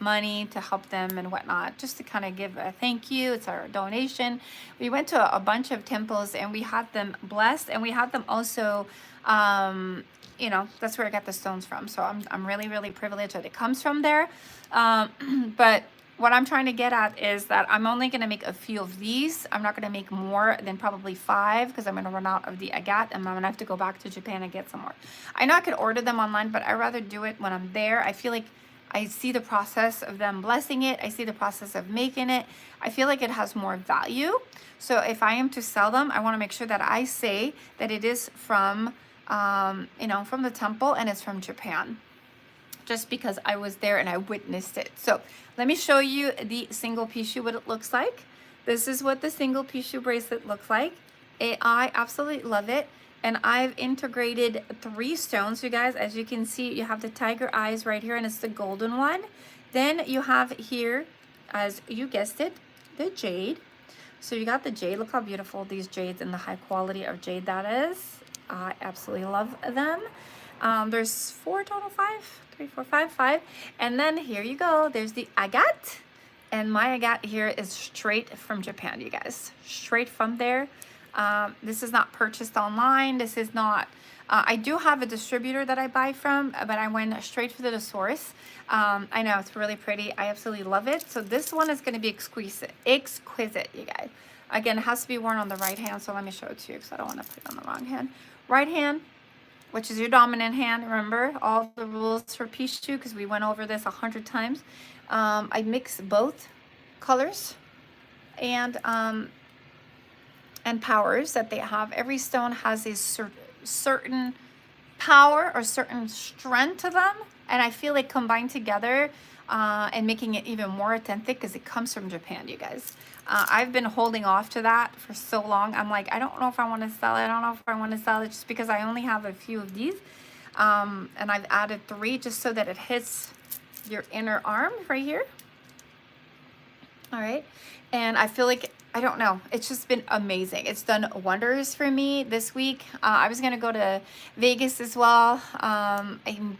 money to help them and whatnot, just to kind of give a thank you. It's our donation. We went to a bunch of temples and we had them blessed, and we had them also, you know, that's where I got the stones from. So I'm really, really privileged that it comes from there. But what I'm trying to get at is that I'm only going to make a few of these. I'm not going to make more than probably 5 because I'm going to run out of the agate and I'm going to have to go back to Japan and get some more. I know I could order them online, but I'd rather do it when I'm there. I feel like I see the process of them blessing it. I see the process of making it. I feel like it has more value. So if I am to sell them, I want to make sure that I say that it is from, you know, from the temple and it's from Japan, just because I was there and I witnessed it. So let me show you the single Pishu, what it looks like. This is what the single Pishu bracelet looks like. I absolutely love it. And I've integrated 3 stones, you guys. As you can see, you have the tiger eyes right here, and it's the golden one. Then you have here, as you guessed it, the jade. So you got the jade. Look how beautiful these jades and the high quality of jade that is. I absolutely love them. There's 4 total, 5, 3, 4, 5, 5. And then here you go. There's the agate. And my agate here is straight from Japan, you guys. Straight from there. This is not purchased online. This is not, I do have a distributor that I buy from, but I went straight for the source. I know it's really pretty. I absolutely love it. So this one is going to be exquisite, you guys. Again, it has to be worn on the right hand. So let me show it to you because I don't want to put it on the wrong hand. Right hand, which is your dominant hand. Remember all the rules for Pishu because we went over this 100 times. I mix both colors and powers that they have. Every stone has a certain power or certain strength to them, and I feel like combined together and making it even more authentic because it comes from Japan, you guys. I've been holding off to that for so long. I'm like, I don't know if I want to sell it. I don't know if I want to sell it just because I only have a few of these. And I've added 3 just so that it hits your inner arm right here. All right. And I feel like, I don't know, it's just been amazing. It's done wonders for me this week. I was going to go to Vegas as well. I'm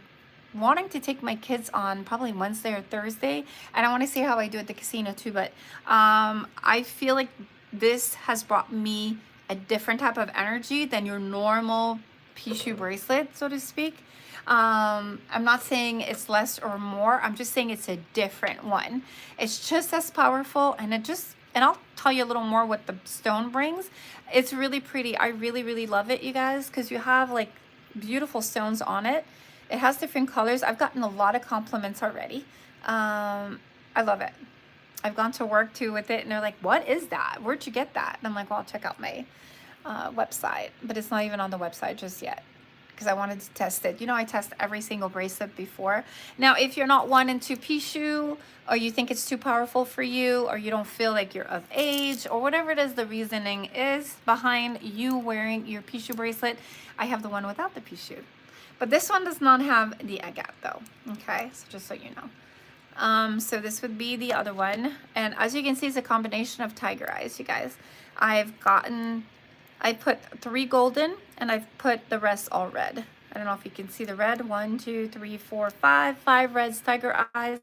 wanting to take my kids on probably Wednesday or Thursday. And I want to see how I do at the casino too. But I feel like this has brought me a different type of energy than your normal Pishu bracelet, so to speak. I'm not saying it's less or more. I'm just saying it's a different one. It's just as powerful, and and I'll tell you a little more what the stone brings. It's really pretty. I really, really love it, you guys, because you have like beautiful stones on it. It has different colors. I've gotten a lot of compliments already. I love it. I've gone to work too with it, and they're like, what is that? Where'd you get that? And I'm like, well, I'll check out my website, but it's not even on the website just yet because I wanted to test it. You know, I test every single bracelet before. Now, if you're not one into Pishu, or you think it's too powerful for you, or you don't feel like you're of age, or whatever it is the reasoning is behind you wearing your Pishu bracelet, I have the one without the Pishu. But this one does not have the agate though, okay? So just so you know. So this would be the other one. And as you can see, it's a combination of tiger eyes, you guys. I put 3 golden, and I've put the rest all red. I don't know if you can see the red. 1, 2, 3, 4, 5. 5 reds, tiger eyes.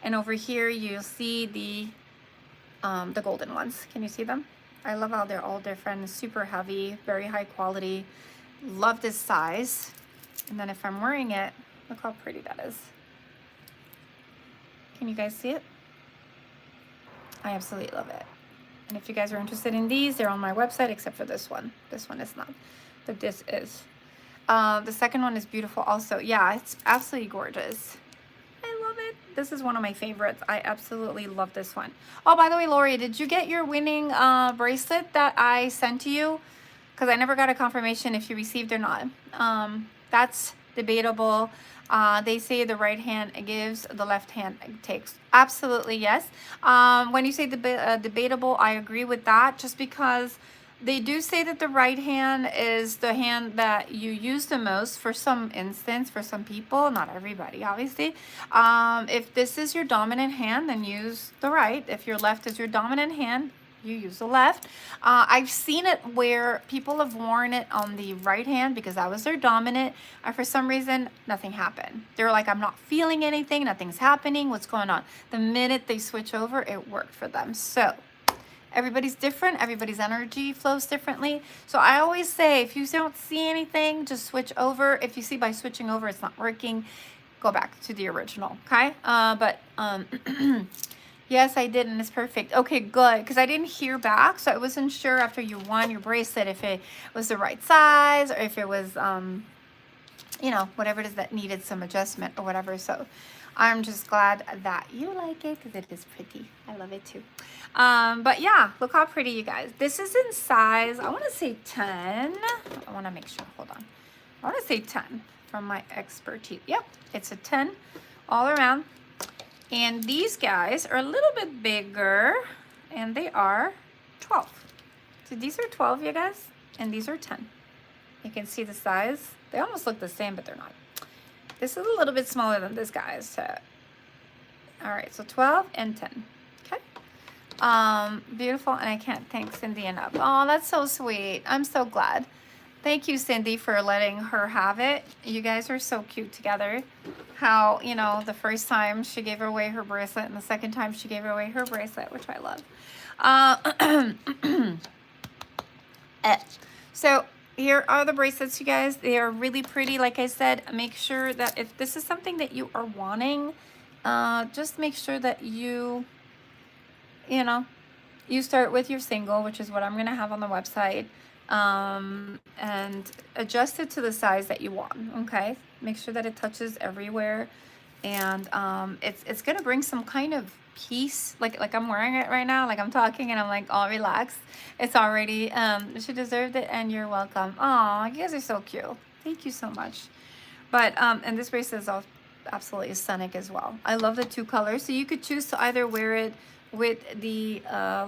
And over here, you'll see the golden ones. Can you see them? I love how they're all different. Super heavy, very high quality. Love this size. And then if I'm wearing it, look how pretty that is. Can you guys see it? I absolutely love it. And if you guys are interested in these, they're on my website, except for this one. This one is not, but this is. The second one is beautiful also. Yeah, it's absolutely gorgeous. I love it. This is one of my favorites. I absolutely love this one. Oh, by the way, Lori, did you get your winning bracelet that I sent to you? Because I never got a confirmation if you received or not. That's debatable. They say the right hand gives, the left hand takes. Absolutely, yes. When you say debatable, I agree with that, just because they do say that the right hand is the hand that you use the most for some instance, for some people, not everybody, obviously. If this is your dominant hand, then use the right. If your left is your dominant hand, you use the left. I've seen it where people have worn it on the right hand because that was their dominant, and for some reason nothing happened. They're like, I'm not feeling anything, nothing's happening, what's going on? The minute they switch over, it worked for them. So everybody's different, everybody's energy flows differently. So I always say, if you don't see anything, just switch over. If you see by switching over it's not working, go back to the original, okay? Yes, I did, and it's perfect. Okay, good, because I didn't hear back, so I wasn't sure after you won your bracelet if it was the right size or if it was, you know, whatever it is that needed some adjustment or whatever. So I'm just glad that you like it because it is pretty. I love it too. But yeah, look how pretty, you guys. This is in size, I want to say 10. I want to make sure. Hold on. I want to say 10 from my expertise. Yep, it's a 10 all around. And these guys are a little bit bigger, and they are 12. So these are 12, you guys, and these are 10. You can see the size. They almost look the same, but they're not. This is a little bit smaller than this guy. So, all right, so 12 and 10. Okay. Beautiful, and I can't thank Cindy enough. Oh, that's so sweet. I'm so glad. Thank you, Cindy, for letting her have it. You guys are so cute together. How, you know, the first time she gave away her bracelet, and the second time she gave away her bracelet, which I love. So here are the bracelets, you guys. They are really pretty. Like I said, make sure that if this is something that you are wanting, just make sure that you know, you start with your single, which is what I'm going to have on the website. And adjust it to the size that you want. Okay, make sure that it touches everywhere and it's gonna bring some kind of peace. Like I'm wearing it right now, like I'm talking and I'm like all relaxed. It's already she deserved it, and you're welcome. Oh, you guys are so cute. Thank you so much. But and this bracelet is all absolutely stunning as well. I love the two colors, so you could choose to either wear it with the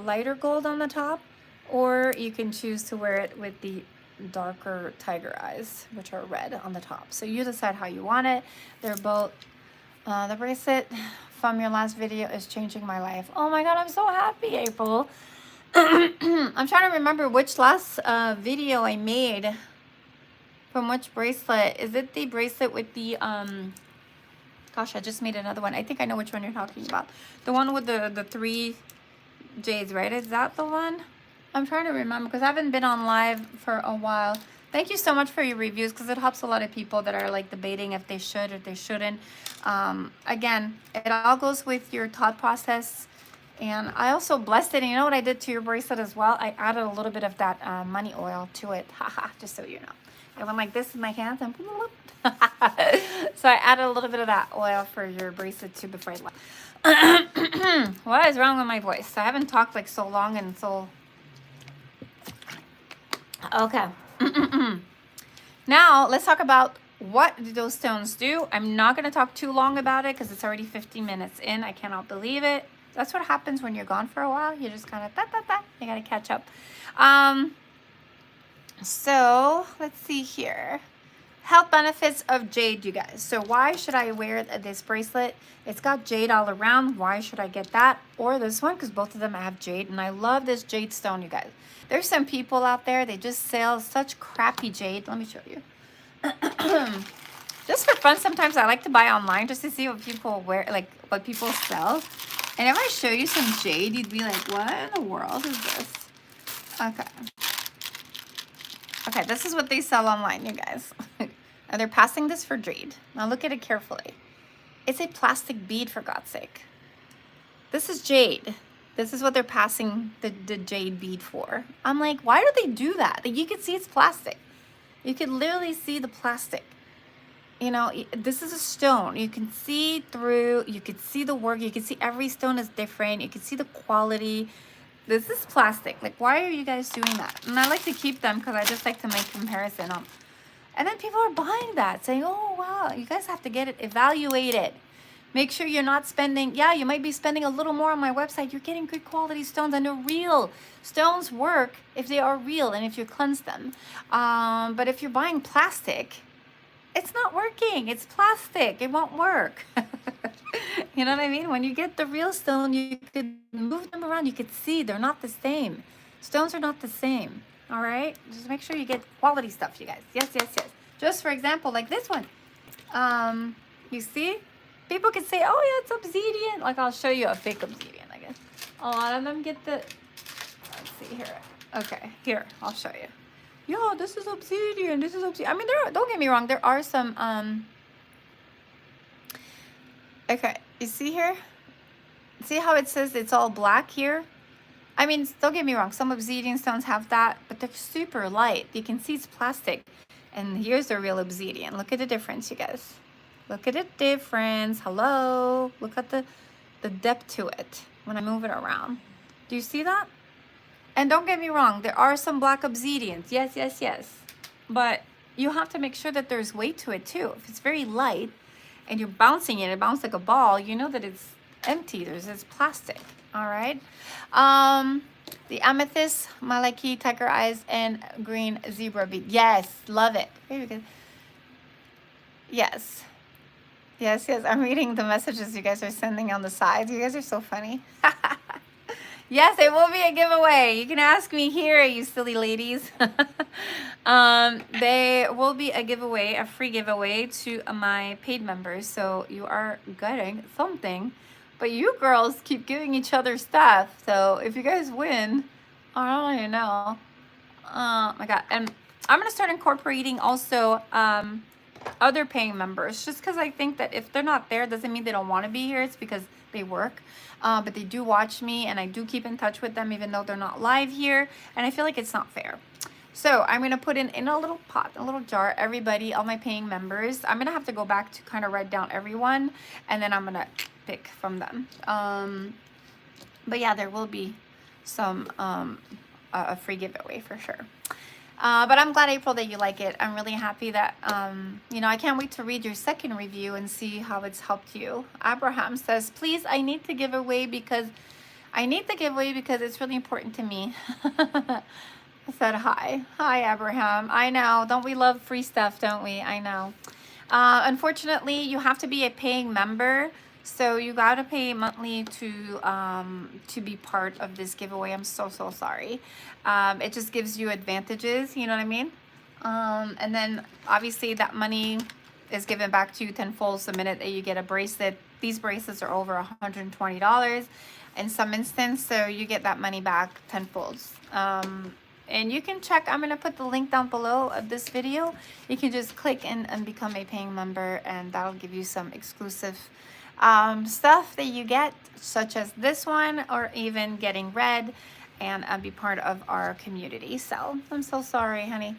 lighter gold on the top, or you can choose to wear it with the darker tiger eyes, which are red on the top. So you decide how you want it. They're both the bracelet from your last video is changing my life. Oh my god, I'm so happy, April. I'm trying to remember which last video I made from which bracelet. Is it the bracelet with the gosh, I just made another one. I think I know which one you're talking about. The one with the 3 jades, right? Is that the one? I'm trying to remember because I haven't been on live for a while. Thank you so much for your reviews, because it helps a lot of people that are like debating if they should or they shouldn't. Again, it all goes with your thought process. And I also blessed it. And you know what I did to your bracelet as well? I added a little bit of that money oil to it. Haha, just so you know. I went like this in my hands and so I added a little bit of that oil for your bracelet too before I left. What is wrong with my voice? I haven't talked like so long and so... Okay. Now, let's talk about what do those stones do. I'm not going to talk too long about it because it's already 15 minutes in. I cannot believe it. That's what happens when you're gone for a while. You just kind of, you got to catch up. So, let's see here. Health benefits of jade, you guys. So why should I wear this bracelet? It's got jade all around. Why should I get that or this one? Because both of them have jade, and I love this jade stone, you guys. There's some people out there, they just sell such crappy jade. Let me show you. Just for fun, sometimes I like to buy online just to see what people wear, like what people sell. And if I show you some jade, you'd be like, what in the world is this? Okay. Okay, this is what they sell online, you guys. And they're passing this for jade. Now look at it carefully. It's a plastic bead, for God's sake. This is jade. This is what they're passing the jade bead for. I'm like, why do they do that? Like, you can see it's plastic. You can literally see the plastic. You know, this is a stone. You can see through, you can see the work. You can see every stone is different. You can see the quality. This is plastic. Like, why are you guys doing that? And I like to keep them because I just like to make comparison. And then people are buying that, saying, oh, wow, you guys have to get it evaluated. Make sure you're not spending, yeah, you might be spending a little more on my website. You're getting good quality stones, and they're real. Stones work if they are real and if you cleanse them. But if you're buying plastic, it's not working. It's plastic. It won't work. You know what I mean? When you get the real stone, you could move them around. You could see they're not the same. Stones are not the same. All right? Just make sure you get quality stuff, you guys. Yes, yes, yes. Just for example, like this one. You see? People can say, oh, yeah, it's obsidian. Like, I'll show you a fake obsidian, I guess. A lot of them get the... Let's see here. Okay, here. I'll show you. Yo, this is obsidian. This is obsidian. I mean, don't get me wrong. There are some... Okay, you see here? See how it says it's all black here? I mean, don't get me wrong. Some obsidian stones have that, but they're super light. You can see it's plastic. And here's the real obsidian. Look at the difference, you guys. Look at the difference. Hello. Look at the depth to it when I move it around. Do you see that? And don't get me wrong. There are some black obsidians. Yes, yes, yes. But you have to make sure that there's weight to it too. If it's very light and you're bouncing it bounces like a ball, you know that it's empty. It's plastic. All right. The amethyst, malachite, tiger eyes, and green zebra bead. Yes, love it. Very good. Yes. Yes, yes. I'm reading the messages you guys are sending on the sides. You guys are so funny. Yes, it will be a giveaway. You can ask me here, you silly ladies. They will be a giveaway, a free giveaway to my paid members. So you are getting something. But you girls keep giving each other stuff. So if you guys win, I don't even know. Oh my God. And I'm going to start incorporating also other paying members. Just because I think that if they're not there, doesn't mean they don't want to be here. It's because they work. But they do watch me, and I do keep in touch with them even though they're not live here. And I feel like it's not fair. So I'm going to put in a little pot, a little jar, everybody, all my paying members. I'm going to have to go back to kind of write down everyone, and then I'm going to pick from them. But yeah, there will be some a free giveaway for sure. But I'm glad, April, that you like it. I'm really happy that, you know, I can't wait to read your second review and see how it's helped you. Abraham says, please, I need to give away because it's really important to me. I said hi. Hi, Abraham. I know. Don't we love free stuff, don't we? I know. Unfortunately, you have to be a paying member. So you got to pay monthly to be part of this giveaway. I'm so sorry. It just gives you advantages. You know what I mean? And then obviously that money is given back to you tenfold the minute that you get a bracelet. These bracelets are over $120 in some instance. So you get that money back tenfold. And you can check, I'm going to put the link down below of this video. You can just click and become a paying member, and that'll give you some exclusive stuff that you get, such as this one, or even getting read and be part of our community. So I'm so sorry, honey.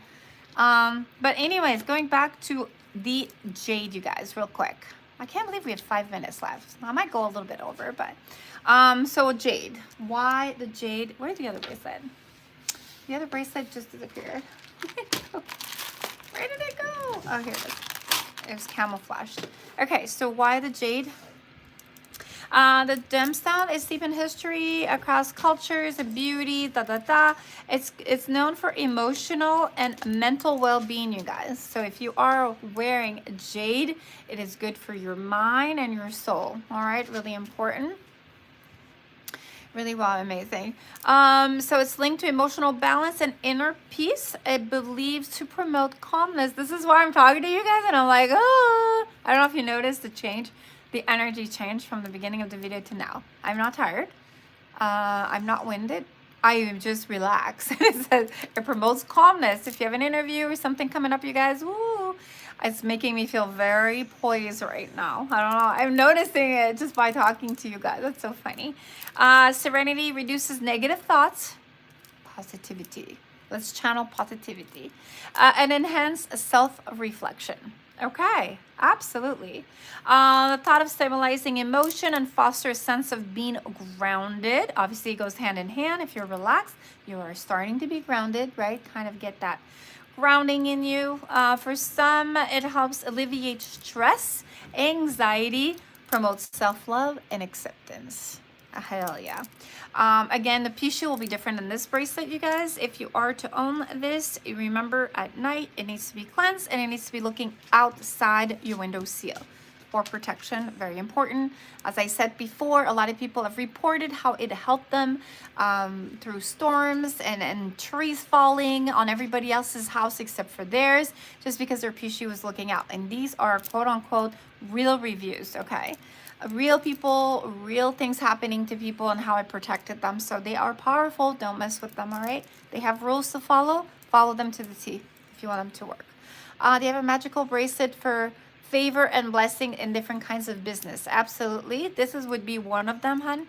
But anyways, going back to the jade, you guys, real quick. I can't believe we have 5 minutes left. I might go a little bit over, but so jade. Why the jade? Where's the other bracelet? The other bracelet just disappeared. Where did it go? Oh, here it is. It was camouflaged. Okay, so why the jade? The gemstone is deep in history, across cultures, and beauty, It's known for emotional and mental well-being, you guys. So if you are wearing jade, it is good for your mind and your soul. All right, really important. Really wow, amazing. So it's linked to emotional balance and inner peace. It believes to promote calmness. This is why I'm talking to you guys, and I'm like, oh, I don't know if you noticed the change, the energy change from the beginning of the video to now. I'm not tired. I'm not winded. I am just relaxed. It says it promotes calmness. If you have an interview or something coming up, you guys, woo, it's making me feel very poised right now. I don't know. I'm noticing it just by talking to you guys. That's so funny. Serenity reduces negative thoughts. Positivity. Let's channel positivity. And enhance self-reflection. Okay, absolutely. The thought of stabilizing emotion and foster a sense of being grounded. Obviously, it goes hand in hand. If you're relaxed, you are starting to be grounded, right? Kind of get that grounding in you. For some, it helps alleviate stress, anxiety, promotes self-love and acceptance. Hell yeah. Again, the tissue will be different in this bracelet, you guys. If you are to own this, remember at night it needs to be cleansed and it needs to be looking outside your window sill for protection. Very important. As I said before, a lot of people have reported how it helped them through storms and trees falling on everybody else's house except for theirs, just because their tissue was looking out. And these are quote unquote real reviews, okay? Real people, real things happening to people, and how I protected them. So they are powerful. Don't mess with them, all right? They have rules to follow. Follow them to the T if you want them to work. They have a magical bracelet for favor and blessing in different kinds of business. Absolutely. Would be one of them, hun.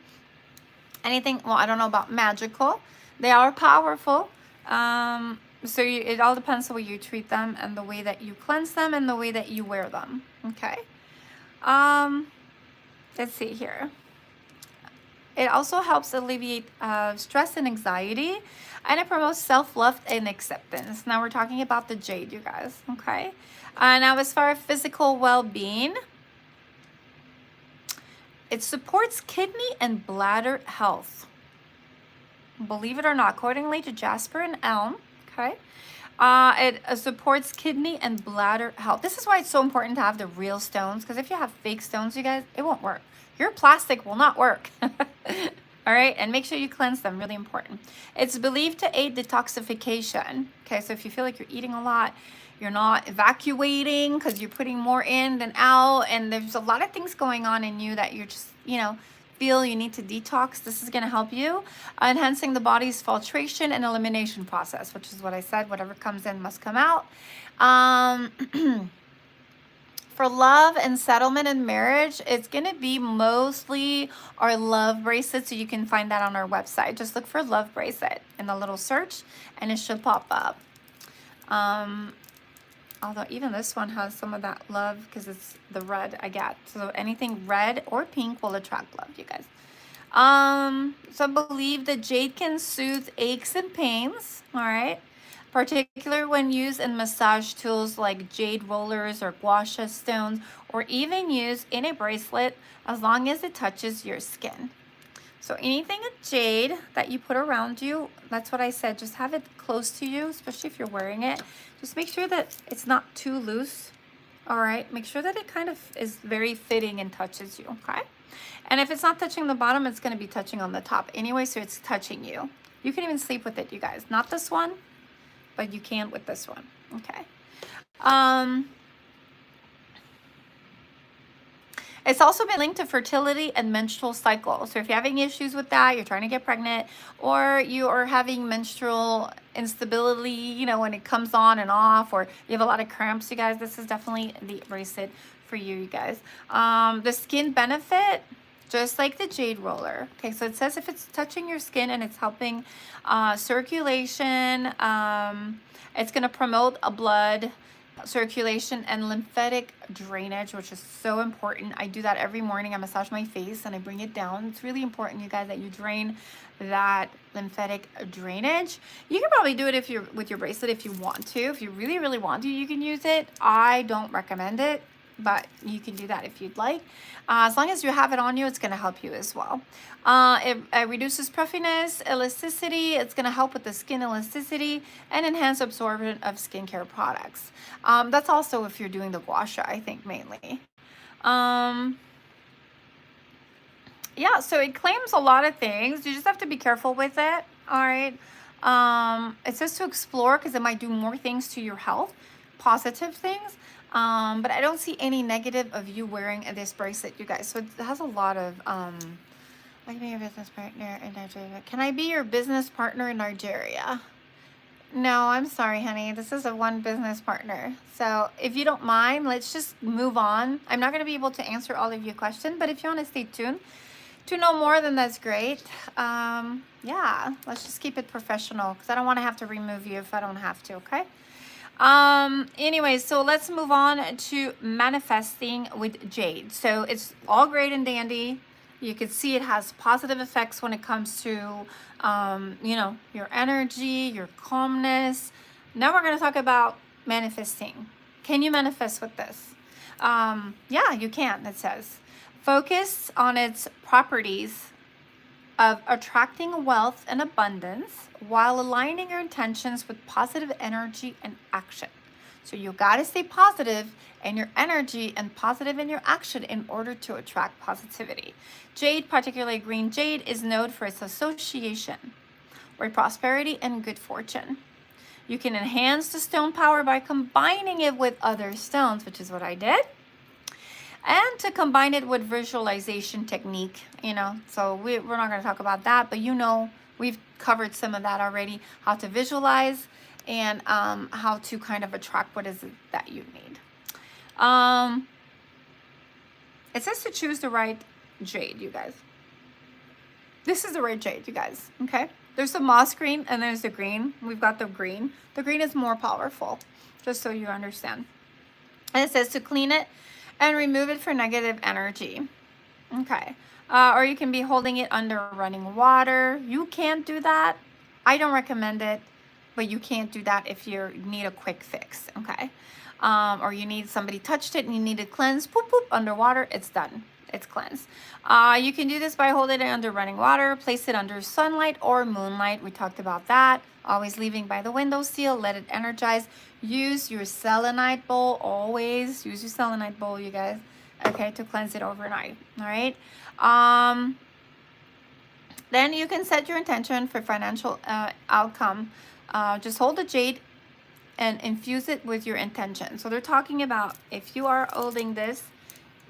Anything, well, I don't know about magical. They are powerful. So it all depends on the way you treat them and the way that you cleanse them and the way that you wear them. Okay. Let's see here. It also helps alleviate stress and anxiety, and it promotes self-love and acceptance. Now we're talking about the jade, you guys, okay? Now as far as physical well-being, it supports kidney and bladder health. Believe it or not, accordingly to Jasper and Elm, okay? It supports kidney and bladder health. This is why it's so important to have the real stones, because if you have fake stones, you guys, it won't work. Your plastic will not work. All right, and make sure you cleanse them, really important. It's believed to aid detoxification. Okay, so if you feel like you're eating a lot, you're not evacuating because you're putting more in than out, and there's a lot of things going on in you that you're just, you know, feel you need to detox, this is going to help you. Enhancing the body's filtration and elimination process, which is what I said, whatever comes in must come out. For love and settlement and marriage, it's going to be mostly our love bracelet. So you can find that on our website. Just look for love bracelet in the little search and it should pop up. Although even this one has some of that love because it's the red I get. So anything red or pink will attract love, you guys. So I believe that jade can soothe aches and pains, all right? Particularly when used in massage tools like jade rollers or gua sha stones, or even used in a bracelet as long as it touches your skin. So anything in jade that you put around you, that's what I said, just have it close to you, especially if you're wearing it. Just make sure that it's not too loose, all right? Make sure that it kind of is very fitting and touches you, okay? And if it's not touching the bottom, it's gonna be touching on the top anyway, so it's touching you. You can even sleep with it, you guys. Not this one, but you can with this one, okay? It's also been linked to fertility and menstrual cycle. So if you're having issues with that, you're trying to get pregnant, or you are having menstrual instability, you know, when it comes on and off, or you have a lot of cramps, you guys, this is definitely the bracelet for you, you guys. The skin benefit, just like the jade roller. Okay, so it says if it's touching your skin and it's helping circulation, it's going to promote a blood circulation and lymphatic drainage, which is so important. I do that every morning. I massage my face and I bring it down. It's really important, you guys, that you drain that lymphatic drainage. You can probably do it if you're with your bracelet if you want to. If you really, really want to, you can use it. I don't recommend it, but you can do that if you'd like. As long as you have it on you, it's going to help you as well. It reduces puffiness, elasticity. It's going to help with the skin elasticity and enhance absorption of skincare products. That's also if you're doing the gua sha, I think, mainly. Yeah, so it claims a lot of things. You just have to be careful with it, all right? It says to explore because it might do more things to your health, positive things. But I don't see any negative of you wearing this bracelet, you guys. So it has a lot of, like, be your business partner in Nigeria. Can I be your business partner in Nigeria? No, I'm sorry, honey. This is a one business partner. So if you don't mind, let's just move on. I'm not going to be able to answer all of your questions, but if you want to stay tuned to know more, then that's great. Yeah, let's just keep it professional because I don't want to have to remove you if I don't have to, okay? Anyway, so let's move on to manifesting with jade. So it's all great and dandy. You can see it has positive effects when it comes to, you know, your energy, your calmness. Now we're going to talk about manifesting. Can you manifest with this? Yeah, you can, it says. Focus on its properties of attracting wealth and abundance while aligning your intentions with positive energy and action. So you got to stay positive in your energy and positive in your action in order to attract positivity. Jade, particularly green jade, is known for its association with prosperity and good fortune. You can enhance the stone power by combining it with other stones, which is what I did. And to combine it with visualization technique, you know, so we're not going to talk about that, but you know, we've covered some of that already, how to visualize and how to kind of attract what is it that you need. It says to choose the right jade, you guys. This is the right jade, you guys, okay? There's the moss green and there's the green. We've got the green. The green is more powerful, just so you understand. And it says to clean it and remove it for negative energy. Okay. Or you can be holding it under running water. You can't do that. I don't recommend it, but you can't do that if you need a quick fix, okay? Or you need somebody touched it and you need it cleansed, poop, poop, underwater, it's done. It's cleansed. You can do this by holding it under running water, place it under sunlight or moonlight. We talked about that. Always leaving by the windowsill, let it energize. Use your selenite bowl, always use your selenite bowl, you guys, okay, to cleanse it overnight, all right? Then you can set your intention for financial outcome. Just hold the jade and infuse it with your intention. So they're talking about if you are holding this,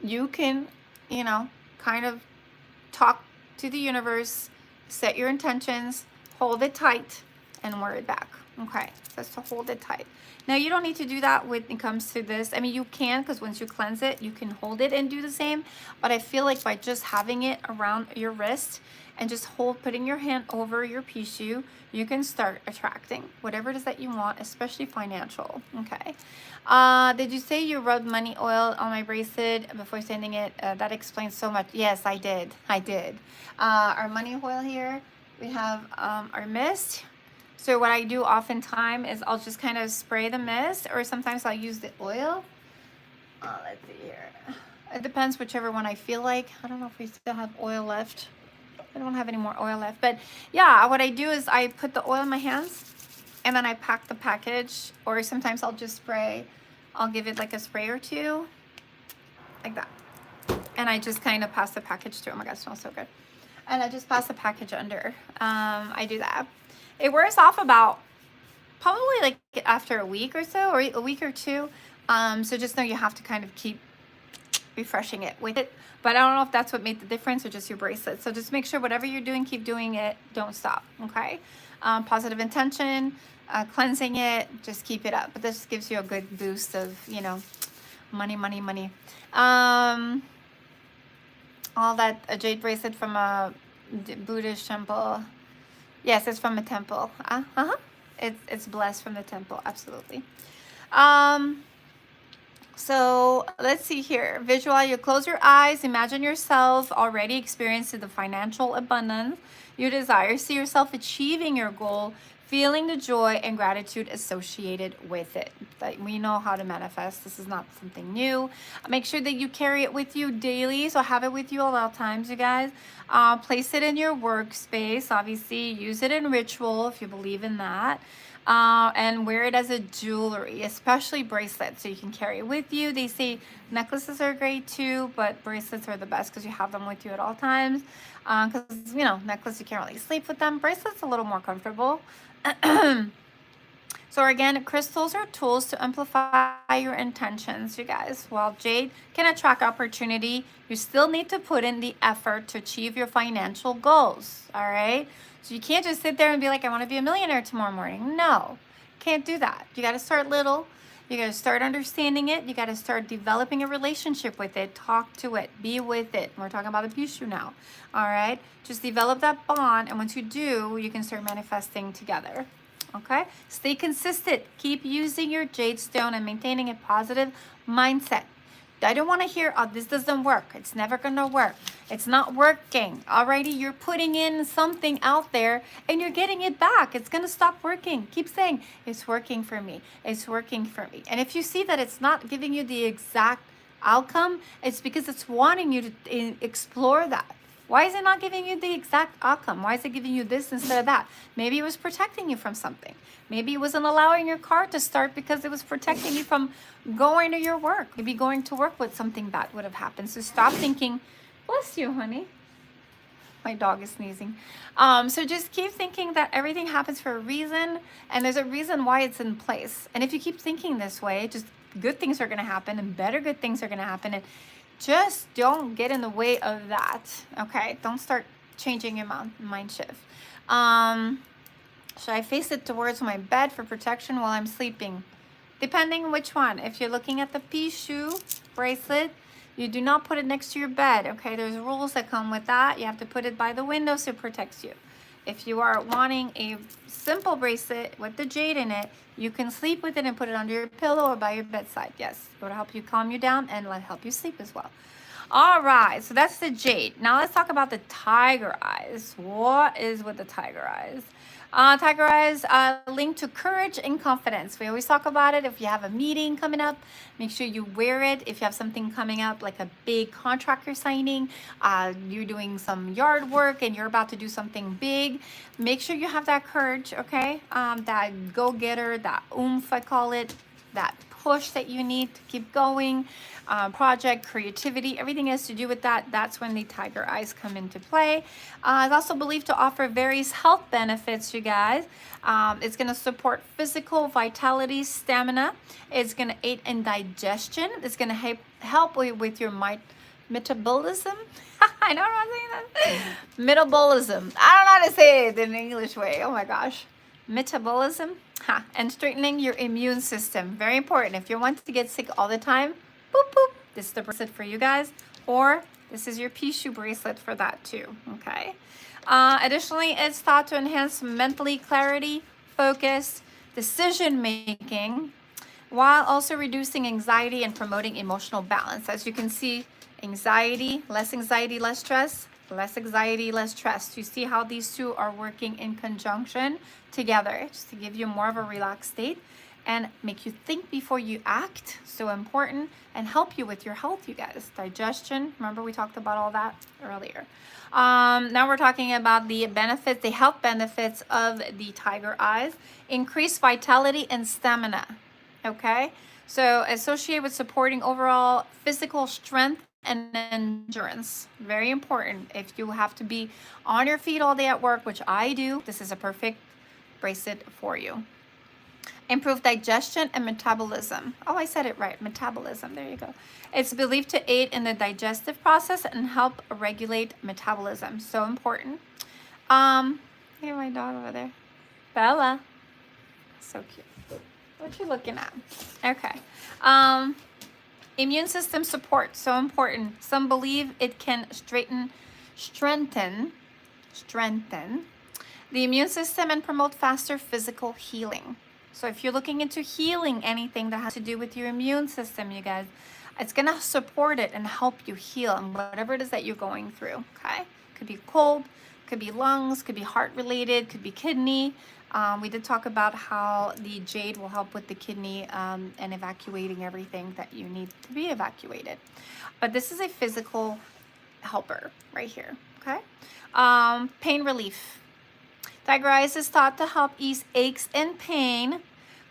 you can, you know, kind of talk to the universe, set your intentions, hold it tight, and wear it back, Okay, so it's to hold it tight. Now you don't need to do that when it comes to this. I mean, you can, because once you cleanse it, you can hold it and do the same. But I feel like by just having it around your wrist and just putting your hand over your pishu, you can start attracting whatever it is that you want, especially financial. Okay. Did you say you rubbed money oil on my bracelet before sending it? That explains so much. Yes, I did. I did. Our money oil here, we have our mist. So what I do oftentimes is I'll just kind of spray the mist, or sometimes I'll use the oil. Let's see here. It depends whichever one I feel like. I don't know if we still have oil left. I don't have any more oil left. But yeah, what I do is I put the oil in my hands and then I pack the package, or sometimes I'll just spray. I'll give it like a spray or two, like that. And I just kind of pass the package through. Oh my God, it smells so good. And I just pass the package under. I do that. It wears off about probably like after a week or so, or a week or two. So just know you have to kind of keep refreshing it with it. But I don't know if that's what made the difference or just your bracelet. So just make sure whatever you're doing, keep doing it. Don't stop, okay? Positive intention, cleansing it, just keep it up. But this gives you a good boost of, you know, money, money, money. All that, a jade bracelet from a Buddhist temple. Yes, it's from a temple. It's blessed from the temple, absolutely. So let's see here. Visual, you close your eyes, imagine yourself already experiencing the financial abundance you desire. See yourself achieving your goal, feeling the joy and gratitude associated with it. That we know how to manifest. This is not something new. Make sure that you carry it with you daily. So have it with you at all times, you guys. Place it in your workspace. Obviously, use it in ritual if you believe in that. And wear it as a jewelry, especially bracelets, so you can carry it with you. They say necklaces are great too, but bracelets are the best because you have them with you at all times. Because, you know, necklace, you can't really sleep with them. Bracelets a little more comfortable. So again, crystals are tools to amplify your intentions, you guys. While jade can attract opportunity, you still need to put in the effort to achieve your financial goals, all right? So you can't just sit there and be like, I want to be a millionaire tomorrow morning. No, can't do that. You got to start little. You got to start understanding it. You got to start developing a relationship with it. Talk to it. Be with it. We're talking about the pishu now, all right? Just develop that bond, and once you do, you can start manifesting together. Okay, stay consistent. Keep using your jade stone and maintaining a positive mindset. I don't want to hear, oh, this doesn't work. It's never going to work. It's not working. Alrighty, you're putting in something out there and you're getting it back. It's going to stop working. Keep saying, it's working for me. It's working for me. And if you see that it's not giving you the exact outcome, it's because it's wanting you to explore that. Why is it not giving you the exact outcome? Why is it giving you this instead of that? Maybe it was protecting you from something. Maybe it wasn't allowing your car to start because it was protecting you from going to your work. Maybe going to work with something bad would have happened. So stop thinking, bless you, honey. My dog is sneezing. So just keep thinking that everything happens for a reason, and there's a reason why it's in place. And if you keep thinking this way, just good things are going to happen, and better good things are going to happen. And just don't get in the way of that, okay? Don't start changing your mind shift. Should I face it towards my bed for protection while I'm sleeping? Depending which one. If you're looking at the pishu bracelet, you do not put it next to your bed, okay? There's rules that come with that. You have to put it by the window so it protects you. If you are wanting a simple bracelet with the jade in it, you can sleep with it and put it under your pillow or by your bedside. Yes, it will help you calm you down and help you sleep as well. All right, so that's the jade. Now let's talk about the tiger eyes. What is with the tiger eyes? Tiger eyes linked to courage and confidence. We always talk about it. If you have a meeting coming up, make sure you wear it. If you have something coming up, like a big contract you're signing, you're doing some yard work and you're about to do something big, make sure you have that courage, okay? That go-getter, that oomph, I call it, that push that you need to keep going. Project, creativity, everything has to do with that. That's when the tiger eyes come into play. It's also believed to offer various health benefits, you guys. It's going to support physical vitality, stamina. It's going to aid in digestion. It's going to help with your metabolism. I don't know how to say that. Metabolism. I don't know how to say it in an English way. Oh my gosh. metabolism, and strengthening your immune system. Very important. If you want to get sick all the time, boop, boop, this is the bracelet for you guys. Or this is your Pishu bracelet for that too, okay? Additionally, it's thought to enhance mentally clarity, focus, decision making, while also reducing anxiety and promoting emotional balance. As you can see, anxiety, less stress, less anxiety, less stress. You see how these two are working in conjunction together, just to give you more of a relaxed state and make you think before you act. So important, and help you with your health, you guys. Digestion, remember we talked about all that earlier. Now we're talking about the benefits, the health benefits of the tiger eyes. Increased vitality and stamina. Okay, so associated with supporting overall physical strength and endurance. Very important. If you have to be on your feet all day at work, which I do, this is a perfect bracelet for you. Improve digestion and metabolism. Oh, I said it right. Metabolism. There you go. It's believed to aid in the digestive process and help regulate metabolism. So important. Look at my dog over there. Bella. So cute. What you looking at? Okay. Immune system support, so important. Some believe it can strengthen the immune system and promote faster physical healing. So if you're looking into healing anything that has to do with your immune system, you guys, it's gonna support it and help you heal and whatever it is that you're going through. Okay, could be cold, could be lungs, could be heart related, could be kidney. We did talk about how the jade will help with the kidney and evacuating everything that you need to be evacuated. But this is a physical helper right here, okay? Pain relief. Tiger eyes is thought to help ease aches and pain,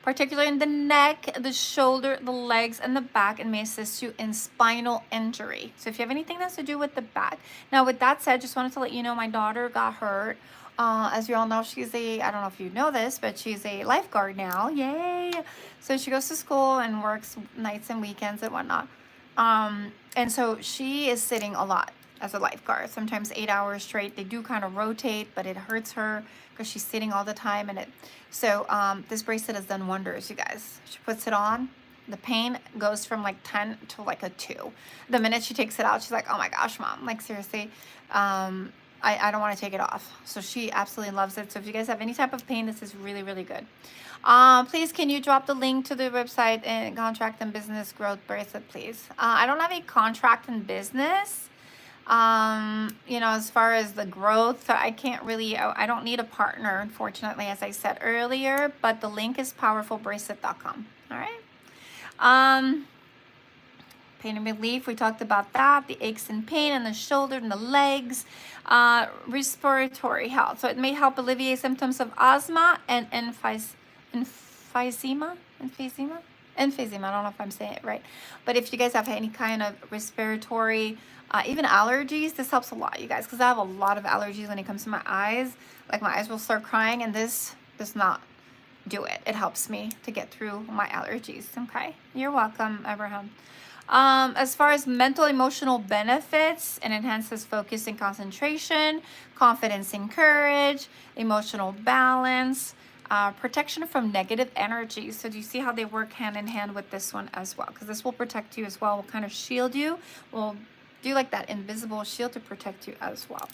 particularly in the neck, the shoulder, the legs, and the back, and may assist you in spinal injury. So if you have anything that's to do with the back. Now, with that said, just wanted to let you know my daughter got hurt. As you all know, she's I don't know if you know this, but she's a lifeguard now. Yay! So she goes to school and works nights and weekends and whatnot. And so she is sitting a lot as a lifeguard, sometimes 8 hours straight. They do kind of rotate, but it hurts her because she's sitting all the time. And this bracelet has done wonders, you guys. She puts it on. The pain goes from like 10 to like a 2. The minute she takes it out, she's like, oh my gosh, mom, like seriously. I don't want to take it off. So she absolutely loves it. So if you guys have any type of pain, this is really, really good. Please, can you drop the link to the website and contract and business growth bracelet, please? I don't have a contract and business. As far as the growth, I can't really, I don't need a partner, unfortunately, as I said earlier, but the link is powerfulbracelet.com. All right. Pain and relief, we talked about that. The aches and pain in the shoulder and the legs. Respiratory health. So it may help alleviate symptoms of asthma and emphysema. Emphysema. I don't know if I'm saying it right. But if you guys have any kind of respiratory, even allergies, this helps a lot, you guys, because I have a lot of allergies when it comes to my eyes. Like my eyes will start crying, and this does not do it. It helps me to get through my allergies. Okay, you're welcome, Abraham. As far as mental emotional benefits, it enhances focus and concentration, confidence and courage, emotional balance, protection from negative energy. So do you see how they work hand in hand with this one as well? Because this will protect you as well. Will kind of shield you. Will do like that invisible shield to protect you as well.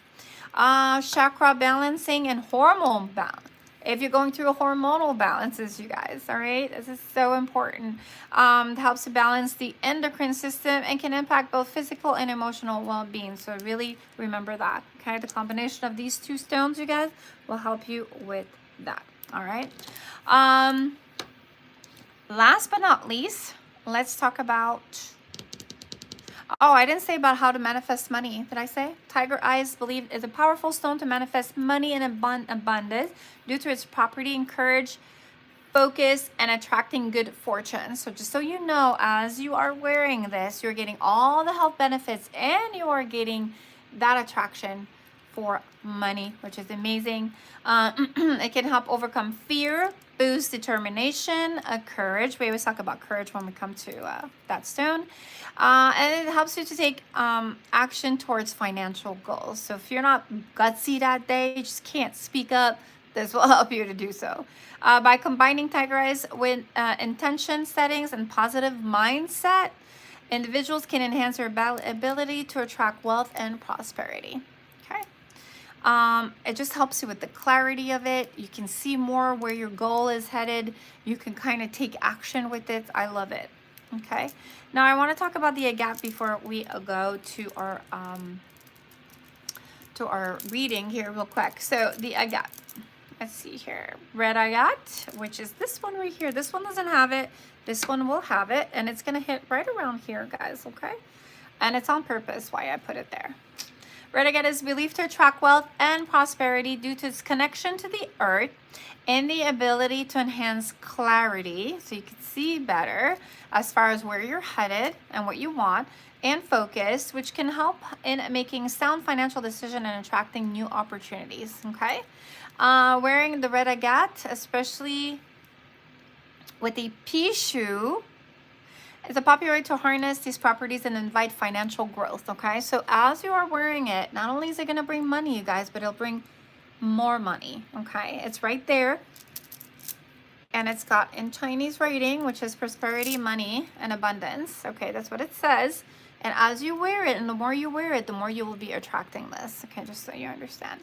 Chakra balancing and hormone balance. If you're going through a hormonal balances, you guys, all right? This is so important. It helps to balance the endocrine system and can impact both physical and emotional well-being. So really remember that, okay? The combination of these two stones, you guys, will help you with that, all right? Last but not least, let's talk about... Oh, I didn't say about how to manifest money. Did I say? Tiger eyes believed is a powerful stone to manifest money in abundance due to its property encourage focus and attracting good fortune. So just so you know, as you are wearing this, you're getting all the health benefits and you are getting that attraction for money, which is amazing. It can help overcome fear, boost determination, courage. We always talk about courage when we come to that stone. And it helps you to take action towards financial goals. So if you're not gutsy that day, you just can't speak up, This will help you to do so. By combining tiger eyes with intention settings and positive mindset, individuals can enhance their ability to attract wealth and prosperity. Okay. It just helps you with the clarity of it. You can see more where your goal is headed. You can kind of take action with it. I love it. Okay. Now I want to talk about the agate before we go to our reading here real quick. So the agate. Let's see here. Red agate, which is this one right here. This one doesn't have it. This one will have it, and it's going to hit right around here, guys, okay? And it's on purpose why I put it there. Red agate is believed to attract wealth and prosperity due to its connection to the earth and the ability to enhance clarity, so you can see better as far as where you're headed and what you want, and focus, which can help in making sound financial decisions and attracting new opportunities, okay? Wearing the red agate, especially with a pea shoe, is a popular way to harness these properties and invite financial growth, okay? So as you are wearing it, not only is it going to bring money, you guys, but it'll bring more money, okay? It's right there. And it's got in Chinese writing, which is prosperity, money, and abundance. Okay, that's what it says. And as you wear it, and the more you wear it, the more you will be attracting this. Okay, just so you understand.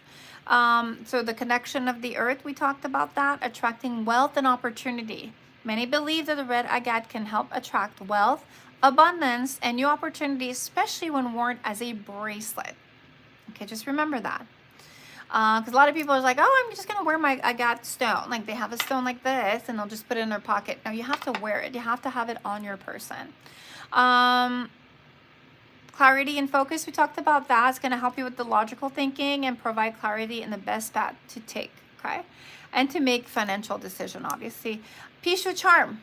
So the connection of the earth, we talked about that, attracting wealth and opportunity. Many believe that the red agate can help attract wealth, abundance, and new opportunities, especially when worn as a bracelet. Okay, just remember that. Because a lot of people are like, oh, I'm just going to wear my agate stone. Like they have a stone like this and they'll just put it in their pocket. No, you have to wear it. You have to have it on your person. Clarity and focus, we talked about that. It's going to help you with the logical thinking and provide clarity in the best path to take, okay? And to make financial decision, obviously. Pishu charm.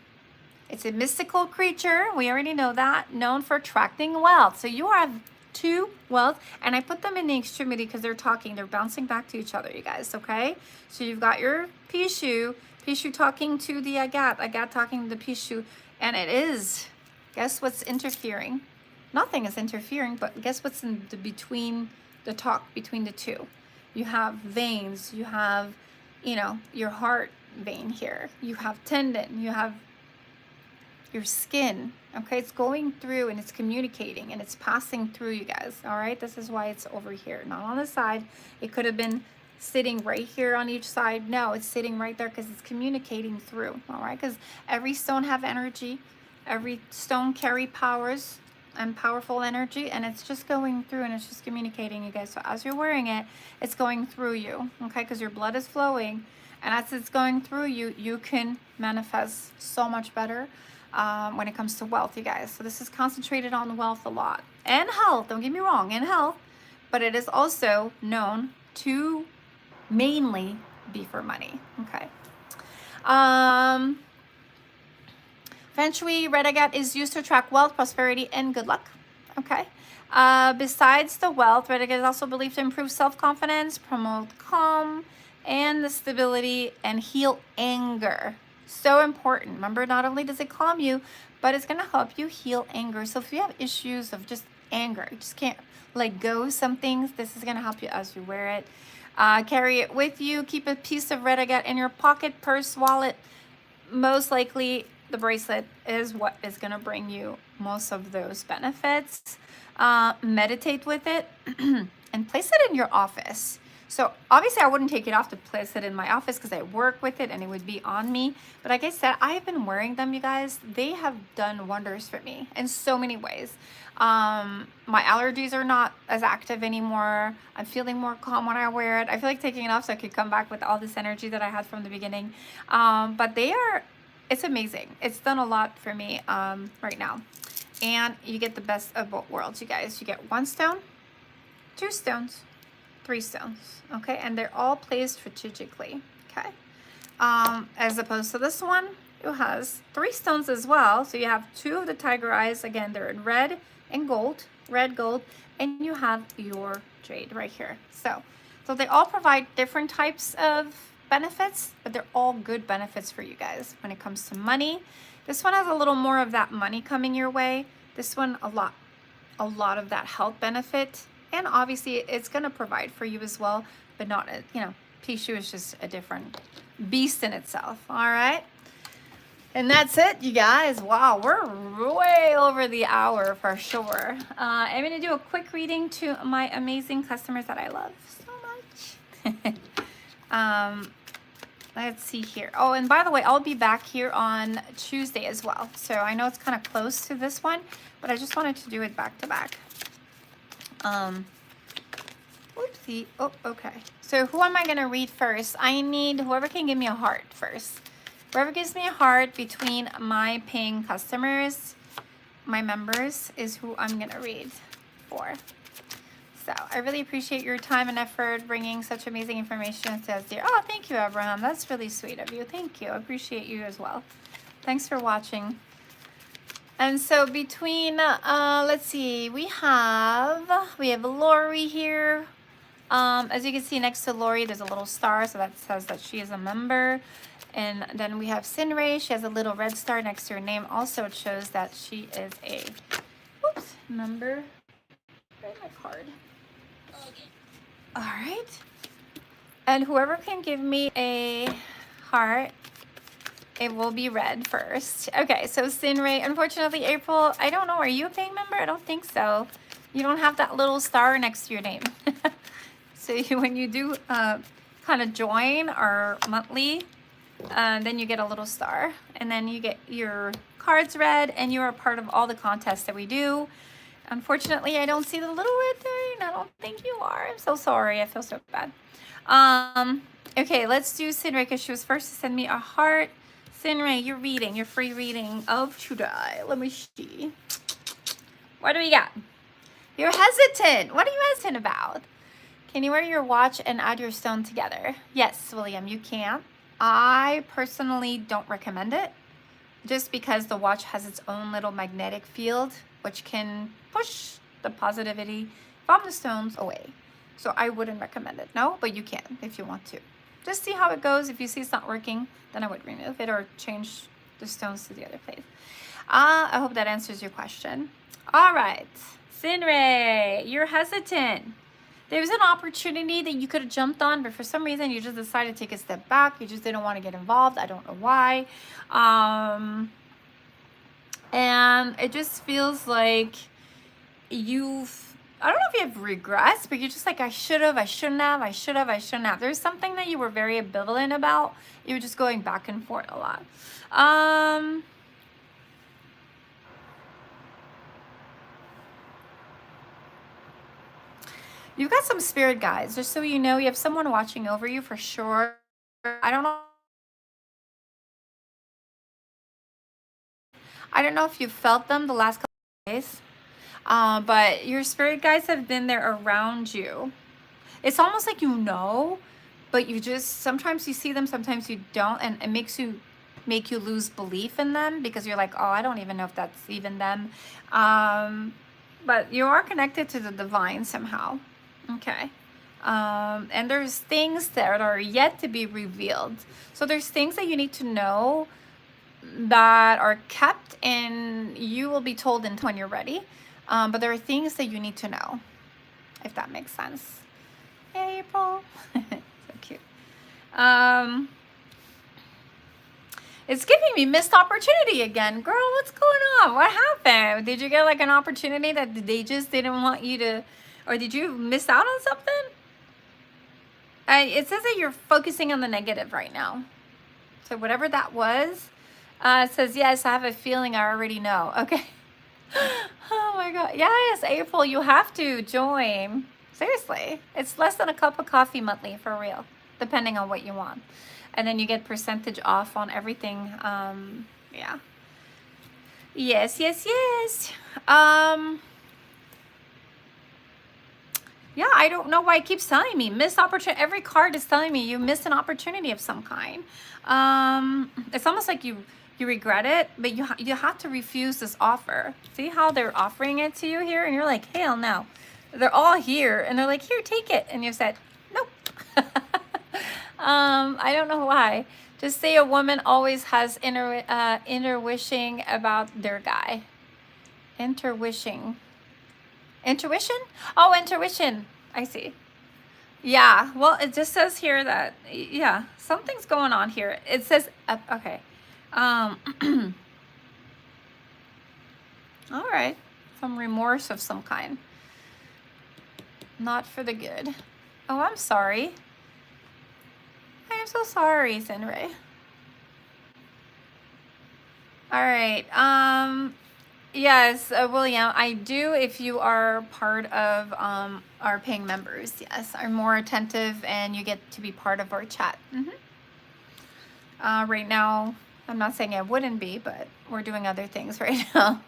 It's a mystical creature. We already know that. Known for attracting wealth. So you have two wealth, and I put them in the extremity because they're talking. They're bouncing back to each other, you guys, okay? So you've got your Pishu talking to the agate talking to the Pishu, and it is, guess what's interfering? Nothing is interfering, but guess what's in the between the talk between the two? You have veins, you have, you know, your heart vein here, you have tendon, you have your skin, okay? It's going through and it's communicating and it's passing through, you guys, all right? This is why it's over here, not on the side. It could have been sitting right here on each side. No, it's sitting right there because it's communicating through, all right? Because every stone have energy, every stone carry powers and powerful energy, and it's just going through and it's just communicating, you guys. So as you're wearing it, it's going through you, okay? Because your blood is flowing, and as it's going through you, you can manifest so much better when it comes to wealth, you guys. So this is concentrated on wealth a lot and health. Don't get me wrong, and health, but it is also known to mainly be for money, okay? Feng Shui, red agate is used to attract wealth, prosperity, and good luck. Okay. Besides the wealth, red agate is also believed to improve self-confidence, promote calm, and the stability, and heal anger. So important. Remember, not only does it calm you, but it's going to help you heal anger. So if you have issues of just anger, you just can't let go of some things, this is going to help you as you wear it. Carry it with you. Keep a piece of red agate in your pocket, purse, wallet. Most likely, the bracelet is what is going to bring you most of those benefits. Meditate with it and place it in your office. So obviously I wouldn't take it off to place it in my office because I work with it and it would be on me. But like I said, I've been wearing them, you guys. They have done wonders for me in so many ways. My allergies are not as active anymore. I'm feeling more calm when I wear it. I feel like taking it off so I could come back with all this energy that I had from the beginning. But it's amazing. It's done a lot for me right now. And you get the best of both worlds, you guys. You get 1 stone, 2 stones, 3 stones, okay? And they're all placed strategically, okay? As opposed to this one, it has 3 stones as well. So you have 2 of the tiger eyes. Again, they're in red and gold, red, gold, and you have your jade right here. So they all provide different types of benefits, but they're all good benefits for you guys. When it comes to money, this one has a little more of that money coming your way. This one, a lot of that health benefit. And obviously it's going to provide for you as well, but not, you know, Pishu is just a different beast in itself. All right. And that's it, you guys. Wow, we're way over the hour for sure. I'm going to do a quick reading to my amazing customers that I love so much. Let's see here. Oh, and by the way, I'll be back here on Tuesday as well. So I know it's kind of close to this one, but I just wanted to do it back to back. Oopsie. Oh, okay. So who am I going to read first? I need whoever can give me a heart first. Whoever gives me a heart between my paying customers, my members, is who I'm going to read for. So I really appreciate your time and effort bringing such amazing information to us, dear. Oh, thank you, Abraham. That's really sweet of you. Thank you. I appreciate you as well. Thanks for watching. And so between, let's see, we have Lori here. As you can see next to Lori, there's a little star, so that says that she is a member. And then we have Sinray. She has a little red star next to her name. Also, it shows that she is a member. Where's my card? All right. And whoever can give me a heart, it will be red first. Okay, so Sinray. Unfortunately, April, I don't know. Are you a paying member? I don't think so. You don't have that little star next to your name. So when you do kind of join our monthly, then you get a little star, and then you get your cards read, and you are part of all the contests that we do. Unfortunately, I don't see the little red thing. I don't think you are. I'm so sorry. I feel so bad. Okay, let's do Sinray because she was first to send me a heart. Sinray, you're reading. Your free reading of today. Let me see. What do we got? You're hesitant. What are you hesitant about? Can you wear your watch and add your stone together? Yes, William, you can. I personally don't recommend it just because the watch has its own little magnetic field, which can push the positivity from the stones away. So I wouldn't recommend it. No, but you can if you want to. Just see how it goes. If you see it's not working, then I would remove it or change the stones to the other place. I hope that answers your question. All right, Sinray, you're hesitant. There was an opportunity that you could have jumped on, but for some reason you just decided to take a step back. You just didn't want to get involved. I don't know why. And it just feels like I don't know if you have regrets, but you're just like, I should have, I shouldn't have, I should have, I shouldn't have. There's something that you were very ambivalent about. You were just going back and forth a lot. You've got some spirit guides, just so you know. You have someone watching over you for sure. I don't know if you felt them the last couple of days, but your spirit guides have been there around you. It's almost like you know, but you just, sometimes you see them, sometimes you don't, and it makes you lose belief in them because you're like, oh, I don't even know if that's even them. But you are connected to the divine somehow. Okay. And there's things that are yet to be revealed. So there's things that you need to know that are kept, and you will be told when you're ready. But there are things that you need to know, if that makes sense. Hey, April. So cute. It's giving me missed opportunity again. Girl, what's going on? What happened? Did you get like an opportunity that they just didn't want you to, or did you miss out on something? It says that you're focusing on the negative right now. So whatever that was, it says, yes, I have a feeling I already know. Okay. Oh my God. Yes, April, you have to join. Seriously. It's less than a cup of coffee monthly, for real, depending on what you want. And then you get percentage off on everything. Yeah. Yes, yes, yes. Yeah, I don't know why it keeps telling me missed opportunity. Every card is telling me you missed an opportunity of some kind. It's almost like you regret it, but you have to refuse this offer. See how they're offering it to you here, and you're like, hell no. They're all here, and they're like, here, take it, and you said, nope. I don't know why. Just say a woman always has inner wishing about their guy. Intuition? Oh, intuition. I see. Yeah, well, it just says here that, yeah, something's going on here. It says, okay. Um, all right. Some remorse of some kind. Not for the good. Oh, I'm sorry. I am so sorry, Zenray. All right. Yes, William, I do if you are part of our paying members. Yes, are more attentive and you get to be part of our chat. Right now, I'm not saying I wouldn't be, but we're doing other things right now.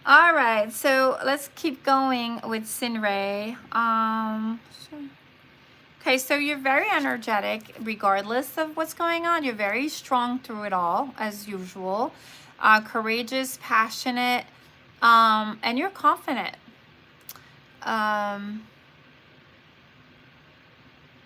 All right, so let's keep going with Sinray. Okay, so you're very energetic regardless of what's going on. You're very strong through it all, as usual. Courageous, passionate, and you're confident. But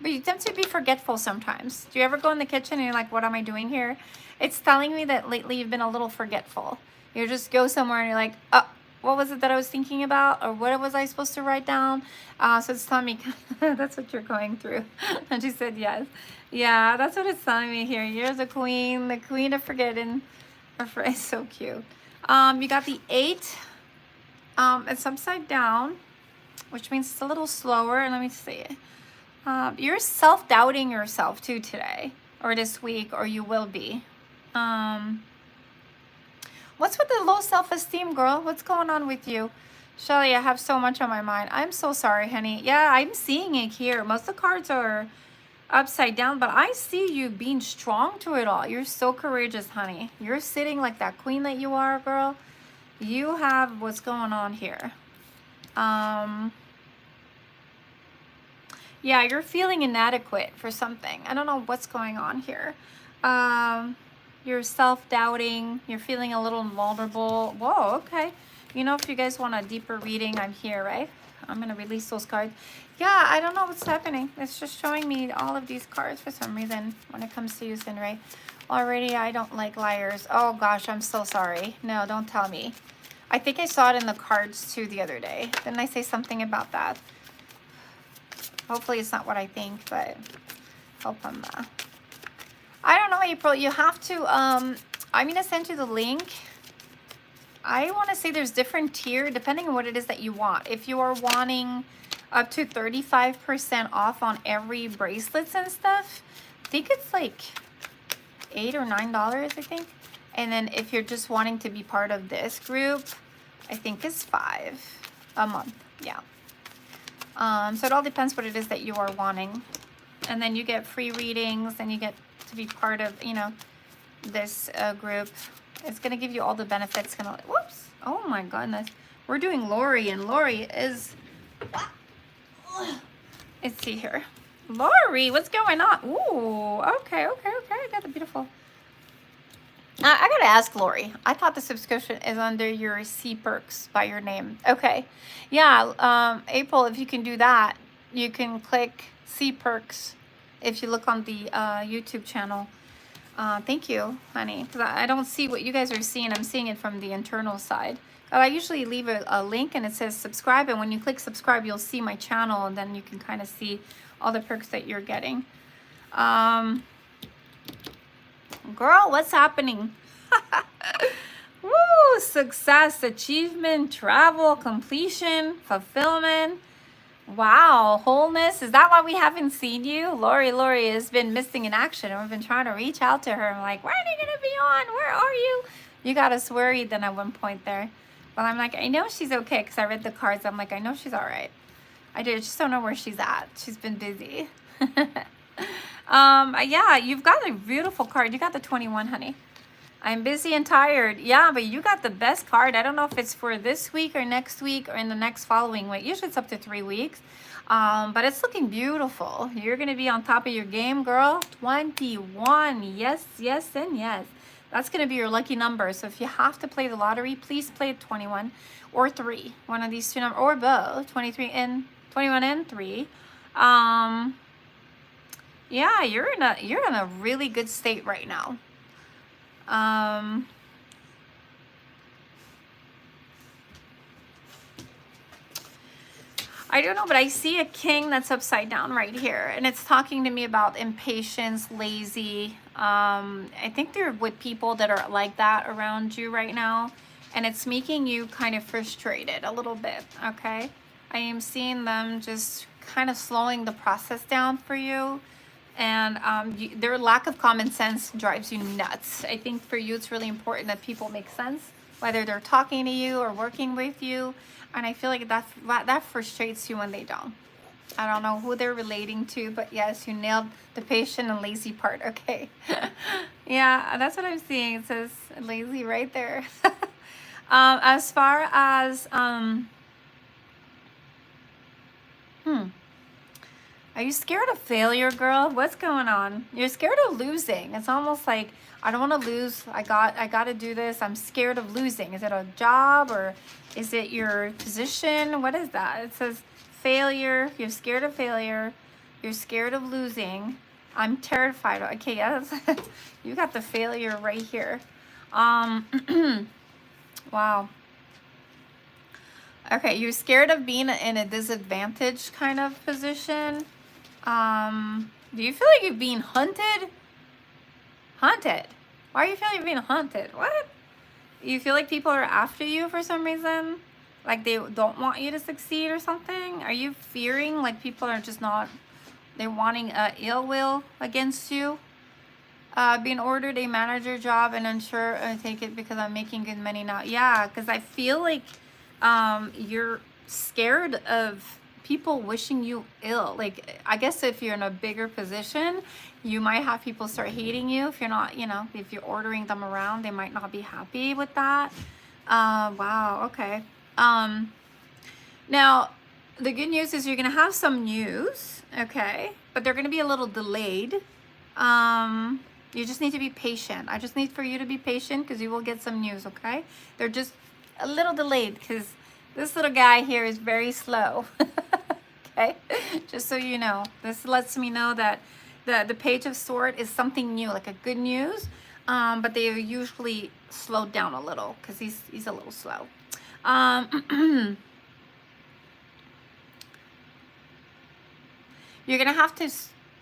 you tend to be forgetful sometimes. Do you ever go in the kitchen and you're like, what am I doing here? It's telling me that lately you've been a little forgetful. You just go somewhere and you're like, oh, what was it that I was thinking about? Or what was I supposed to write down? So it's telling me that's what you're going through. And she said, yes. Yeah, that's what it's telling me here. You're the queen of forgetting. It's so cute. You got the 8. It's upside down, which means it's a little slower. And let me see. You're self-doubting yourself too today or this week, or you will be. What's with the low self-esteem, girl? What's going on with you? Shelly, I have so much on my mind. I'm so sorry, honey. Yeah, I'm seeing it here. Most of the cards are upside down, but I see you being strong to it all. You're so courageous, honey. You're sitting like that queen that you are, girl. You have what's going on here. Yeah, you're feeling inadequate for something. I don't know what's going on here. You're self-doubting. You're feeling a little vulnerable. Whoa, okay. You know, if you guys want a deeper reading, I'm here, right? I'm going to release those cards. Yeah, I don't know what's happening. It's just showing me all of these cards for some reason when it comes to you, Sinray. Already, I don't like liars. Oh, gosh, I'm so sorry. No, don't tell me. I think I saw it in the cards, too, the other day. Didn't I say something about that? Hopefully it's not what I think, but hope I'm, I don't know, April. You have to, I'm going to send you the link. I want to say there's different tier depending on what it is that you want. If you are wanting up to 35% off on every bracelets and stuff, I think it's like $8 or $9, I think. And then if you're just wanting to be part of this group, I think it's $5 a month. Yeah. So it all depends what it is that you are wanting. And then you get free readings and you get to be part of, you know, this group. It's going to give you all the benefits. Whoops. Oh my goodness. We're doing Lori, and Lori is, let's see here. Lori, what's going on? Ooh, okay. I got the beautiful. I gotta ask Lori. I thought the subscription is under your C Perks by your name. Okay. Yeah, April, if you can do that, you can click C Perks if you look on the YouTube channel. Thank you, honey. Because I don't see what you guys are seeing. I'm seeing it from the internal side. I usually leave a link and it says subscribe. And when you click subscribe, you'll see my channel. And then you can kind of see all the perks that you're getting. Girl, what's happening? Woo! Success, achievement, travel, completion, fulfillment. Wow, wholeness. Is that why we haven't seen you? Lori has been missing in action. And we've been trying to reach out to her. I'm like, when are you going to be on? Where are you? You got us worried then at one point there. But I'm like, I know she's okay because I read the cards. I'm like, I know she's all right. I just don't know where she's at. She's been busy. Yeah, you've got a beautiful card. You got the 21, honey. I'm busy and tired. Yeah, but you got the best card. I don't know if it's for this week or next week or in the next following week. Usually it's up to 3 weeks. But it's looking beautiful. You're going to be on top of your game, girl. 21. Yes, and yes. That's going to be your lucky number. So if you have to play the lottery, please play 21 or 3. One of these two numbers, or both. 23 and 21 and 3. Yeah, you're in a really good state right now. I don't know, but I see a king that's upside down right here. And it's talking to me about impatience, lazy. I think they're with people that are like that around you right now. And it's making you kind of frustrated a little bit, okay? I am seeing them just kind of slowing the process down for you. And their lack of common sense drives you nuts. I think for you, it's really important that people make sense, whether they're talking to you or working with you. And I feel like that frustrates you when they don't. I don't know who they're relating to, but yes, you nailed the patient and lazy part. Okay. Yeah, that's what I'm seeing. It says lazy right there. As far as, are you scared of failure, girl? What's going on? You're scared of losing. It's almost like, I don't want to lose. I got to do this. I'm scared of losing. Is it a job or is it your position? What is that? It says failure. You're scared of failure. You're scared of losing. I'm terrified. Okay, yes. You got the failure right here. Wow. Okay, you're scared of being in a disadvantaged kind of position. Do you feel like you're being hunted? Hunted? Why are you feeling you're being hunted? What? You feel like people are after you for some reason? Like they don't want you to succeed or something? Are you fearing like people are just not, they're wanting ill will against you? Being ordered a manager job and unsure I take it because I'm making good money now. Yeah, because I feel like you're scared of people wishing you ill. Like, I guess if you're in a bigger position, you might have people start hating you. If you're not, you know, if you're ordering them around, they might not be happy with that. Wow, okay. Now, the good news is you're going to have some news, okay? But they're going to be a little delayed. You just need to be patient. I just need for you to be patient because you will get some news, okay? They're just a little delayed because this little guy here is very slow. Okay, just so you know, this lets me know that the Page of Swords is something new, like a good news, but they are usually slowed down a little because he's a little slow. You're gonna have to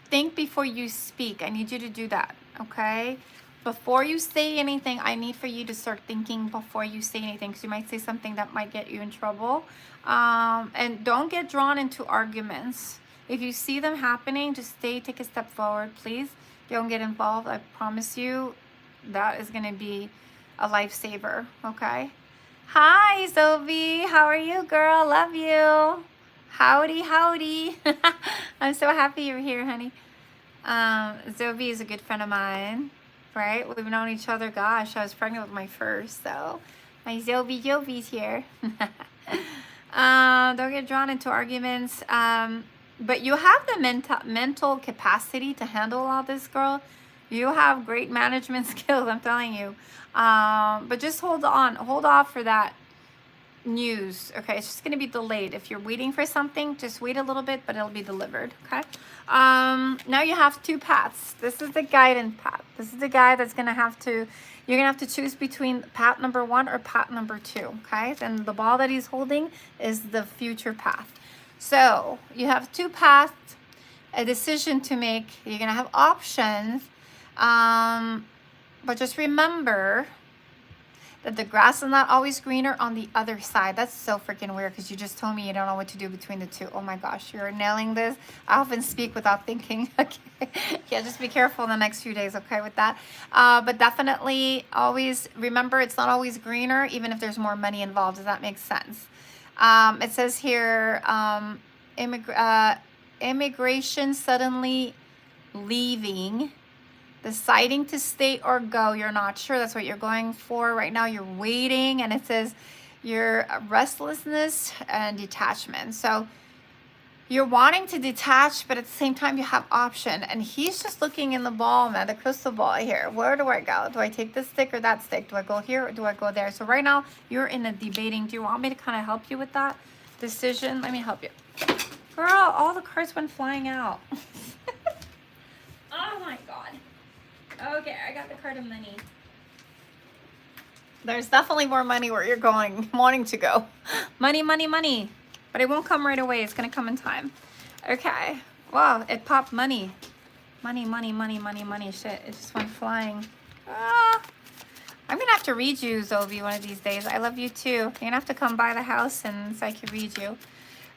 think before you speak. I need you to do that, okay? Before you say anything, I need for you to start thinking before you say anything, because you might say something that might get you in trouble. And don't get drawn into arguments. If you see them happening, just take a step forward, please. Don't get involved. I promise you that is going to be a lifesaver, okay? Hi, Zoe. How are you, girl? Love you. Howdy, howdy. I'm so happy you're here, honey. Zoe is a good friend of mine. Right? We've known each other. Gosh, I was pregnant with my first, so my Zoe's here. Don't get drawn into arguments. But you have the mental capacity to handle all this, girl. You have great management skills, I'm telling you. But just hold off for that news, okay? It's just going to be delayed. If you're waiting for something, just wait a little bit, but it'll be delivered, okay? Now you have two paths. This is the guidance path. This is the guy that's going to have to, you're going to have to choose between path number 1 or path number 2, okay? And the ball that he's holding is the future path. So you have two paths, a decision to make. You're going to have options, but just remember that the grass is not always greener on the other side. That's so freaking weird because you just told me you don't know what to do between the two. Oh my gosh, you're nailing this. I often speak without thinking. Okay. Yeah, just be careful in the next few days, okay, with that. But definitely always remember it's not always greener, even if there's more money involved. Does that make sense? It says here, immigration suddenly leaving. Deciding to stay or go, you're not sure. That's what you're going for right now. You're waiting, and it says your restlessness and detachment. So you're wanting to detach, but at the same time you have option. And he's just looking in the ball, man, the crystal ball here. Where do I go? Do I take this stick or that stick? Do I go here or do I go there? So right now you're in a debating. Do you want me to kind of help you with that decision? Let me help you. Girl, all the cards went flying out. Oh my God. Okay, I got the card of money. There's definitely more money where you're going, wanting to go. Money, money, money. But it won't come right away. It's going to come in time. Okay. Wow, it popped money. Money, money, money, money, money. Shit, it just went flying. Ah. I'm going to have to read you, Zoe, one of these days. I love you too. You're going to have to come by the house and so I can read you.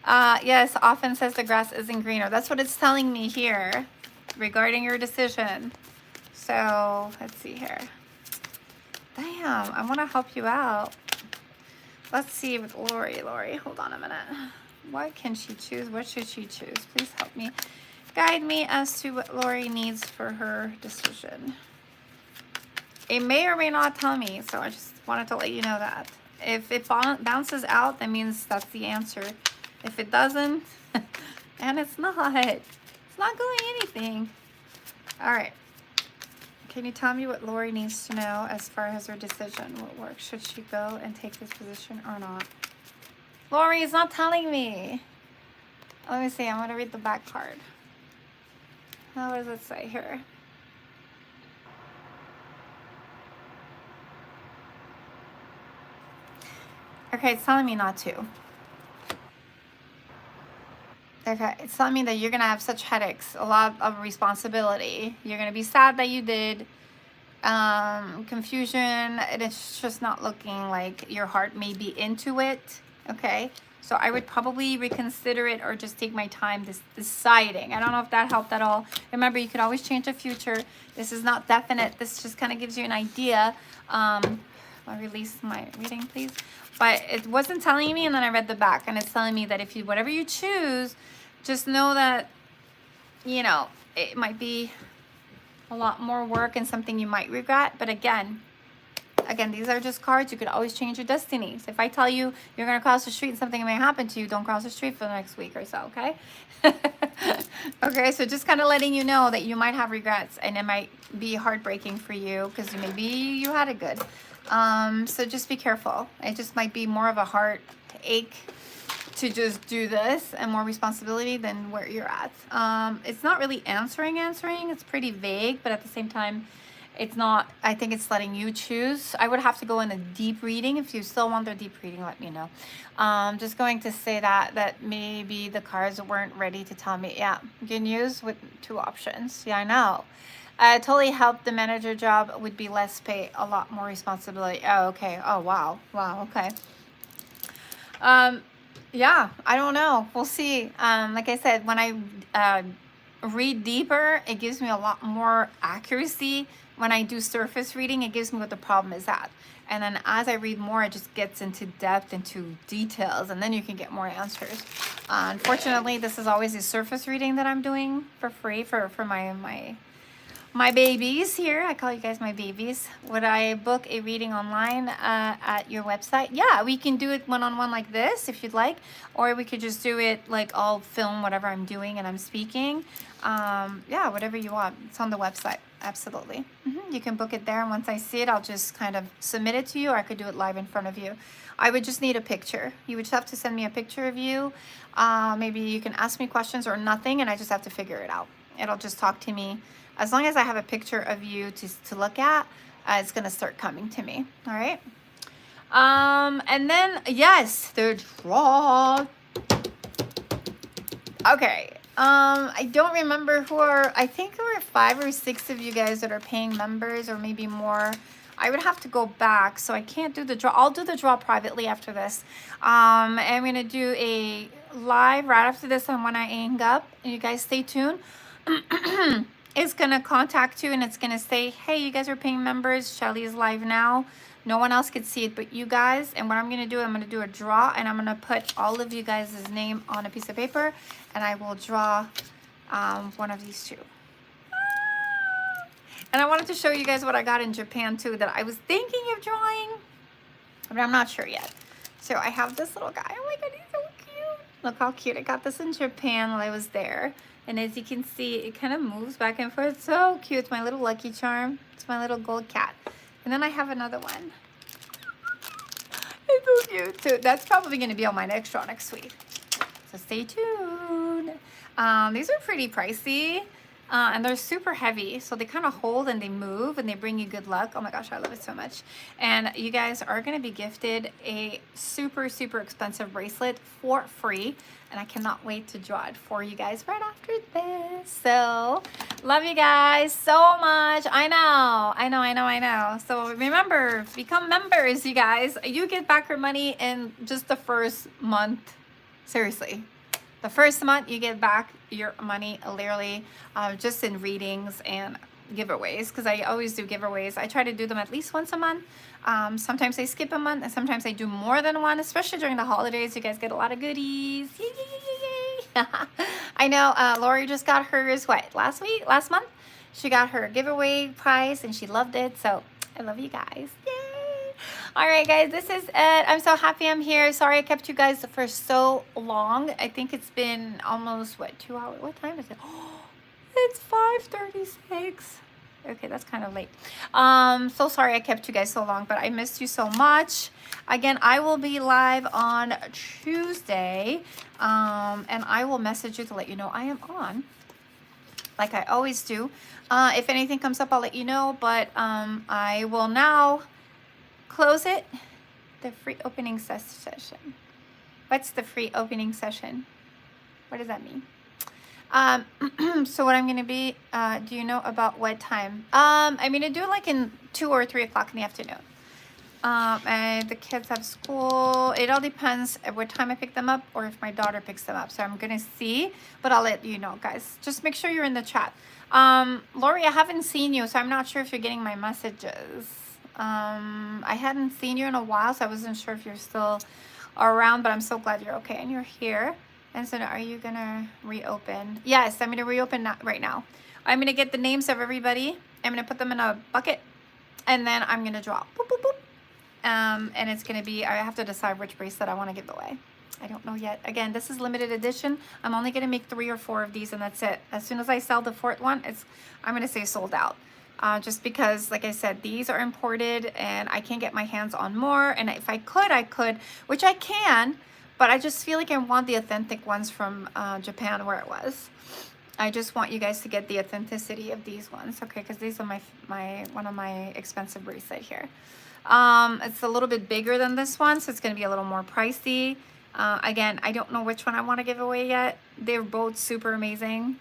Yes, often says the grass isn't greener. That's what it's telling me here regarding your decision. So, let's see here. Damn, I want to help you out. Let's see with Lori. Lori, hold on a minute. What can she choose? What should she choose? Please help me. Guide me as to what Lori needs for her decision. It may or may not tell me, so I just wanted to let you know that. If it bounces out, that means that's the answer. If it doesn't, and it's not going anything. All right. Can you tell me what Lori needs to know as far as her decision? What work? Should she go and take this position or not? Lori is not telling me. Let me see. I'm going to read the back card. What does it say here? Okay, it's telling me not to. Okay, it's telling me that you're going to have such headaches, a lot of responsibility. You're going to be sad that you did. Confusion, and it's just not looking like your heart may be into it. Okay, so I would probably reconsider it or just take my time deciding. I don't know if that helped at all. Remember, you could always change the future. This is not definite. This just kind of gives you an idea. I'll release my reading, please. But it wasn't telling me, and then I read the back, and it's telling me that if you, whatever you choose, just know that, you know, it might be a lot more work and something you might regret. But again, these are just cards. You could always change your destinies. If I tell you you're going to cross the street and something may happen to you, don't cross the street for the next week or so, okay? Okay, so just kind of letting you know that you might have regrets and it might be heartbreaking for you because maybe you had it good. So just be careful. It just might be more of a heartache to just do this and more responsibility than where you're at. It's not really answering. It's pretty vague, but at the same time, it's not, I think it's letting you choose. I would have to go in a deep reading. If you still want the deep reading, let me know. Just going to say that maybe the cards weren't ready to tell me. Yeah, good news with 2 options. Yeah, I know. Totally help. The manager job would be less pay, a lot more responsibility. Oh, okay. Oh, wow. Wow, okay. Yeah, I don't know. We'll see. Like I said, when I read deeper, it gives me a lot more accuracy. When I do surface reading, it gives me what the problem is at. And then as I read more, it just gets into depth, into details, and then you can get more answers. Unfortunately, this is always a surface reading that I'm doing for free for my babies here. I call you guys my babies. Would I book a reading online at your website? Yeah, we can do it one-on-one like this if you'd like, or we could just do it like I'll film whatever I'm doing and I'm speaking. Yeah, whatever you want. It's on the website. Absolutely. You can book it there, and once I see it, I'll just kind of submit it to you, or I could do it live in front of you. I would just need a picture. You would just have to send me a picture of you. Maybe you can ask me questions or nothing, and I just have to figure it out. It'll just talk to me. As long as I have a picture of you to look at, it's going to start coming to me. All right. And then, yes, the draw. Okay. I don't remember who are, I think there were 5 or 6 of you guys that are paying members, or maybe more. I would have to go back, so I can't do the draw. I'll do the draw privately after this. And I'm going to do a live right after this on when I hang up. And you guys stay tuned. It's going to contact you, and it's going to say, hey, you guys are paying members. Shelly is live now. No one else could see it but you guys. And what I'm going to do, I'm going to do a draw, and I'm going to put all of you guys' name on a piece of paper, and I will draw one of these 2. And I wanted to show you guys what I got in Japan too, that I was thinking of drawing, but I'm not sure yet. So I have this little guy. Oh my God, he's so cute. Look how cute. I got this in Japan while I was there. And as you can see, it kind of moves back and forth. So cute. It's my little Lucky Charm. It's my little gold cat. And then I have another one. It's so cute too. That's probably going to be on my next draw next week. So stay tuned. These are pretty pricey. And they're super heavy, so they kind of hold and they move and they bring you good luck. Oh my gosh, I love it so much. And you guys are going to be gifted a super, super expensive bracelet for free. And I cannot wait to draw it for you guys right after this. So, love you guys so much. I know. So remember, become members, you guys. You get back your money in just the first month. Seriously. The first month you get back your money literally just in readings and giveaways, because I always do giveaways. I try to do them at least once a month. Sometimes I skip a month, and sometimes I do more than one, especially during the holidays. You guys get a lot of goodies. Yay, yay, yay, yay. I know Lori just got hers, last month? She got her giveaway prize and she loved it. So I love you guys. Yay. All right, guys, this is it. I'm so happy I'm here. Sorry I kept you guys for so long. I think it's been almost, 2 hours? What time is it? Oh, it's 5:36. Okay, that's kind of late. So sorry I kept you guys so long, but I missed you so much. Again, I will be live on Tuesday, and I will message you to let you know I am on, like I always do. If anything comes up, I'll let you know, but I will now close it. The free opening session. What's the free opening session? What does that mean? So what I'm going to be, do you know about what time? I'm going to do it like in 2 or 3 o'clock in the afternoon. And the kids have school. It all depends at what time I pick them up or if my daughter picks them up. So I'm going to see, but I'll let you know, guys. Just make sure you're in the chat. Lori, I haven't seen you, so I'm not sure if you're getting my messages. I hadn't seen you in a while, so I wasn't sure if you're still around, but I'm so glad you're okay and you're here. And so are you going to reopen? Yes, I'm going to reopen right now. I'm going to get the names of everybody. I'm going to put them in a bucket, and then I'm going to draw. Boop, boop, boop. And it's going to be, I have to decide which bracelet I want to give away. I don't know yet. Again, this is limited edition. I'm only going to make 3 or 4 of these, and that's it. As soon as I sell the 4th one, I'm going to say sold out. Just because, like I said, these are imported, and I can't get my hands on more. And if I could, which I can, but I just feel like I want the authentic ones from Japan where it was. I just want you guys to get the authenticity of these ones, okay? Because these are one of my expensive bracelet here. It's a little bit bigger than this one, so it's going to be a little more pricey. Again, I don't know which one I want to give away yet. They're both super amazing.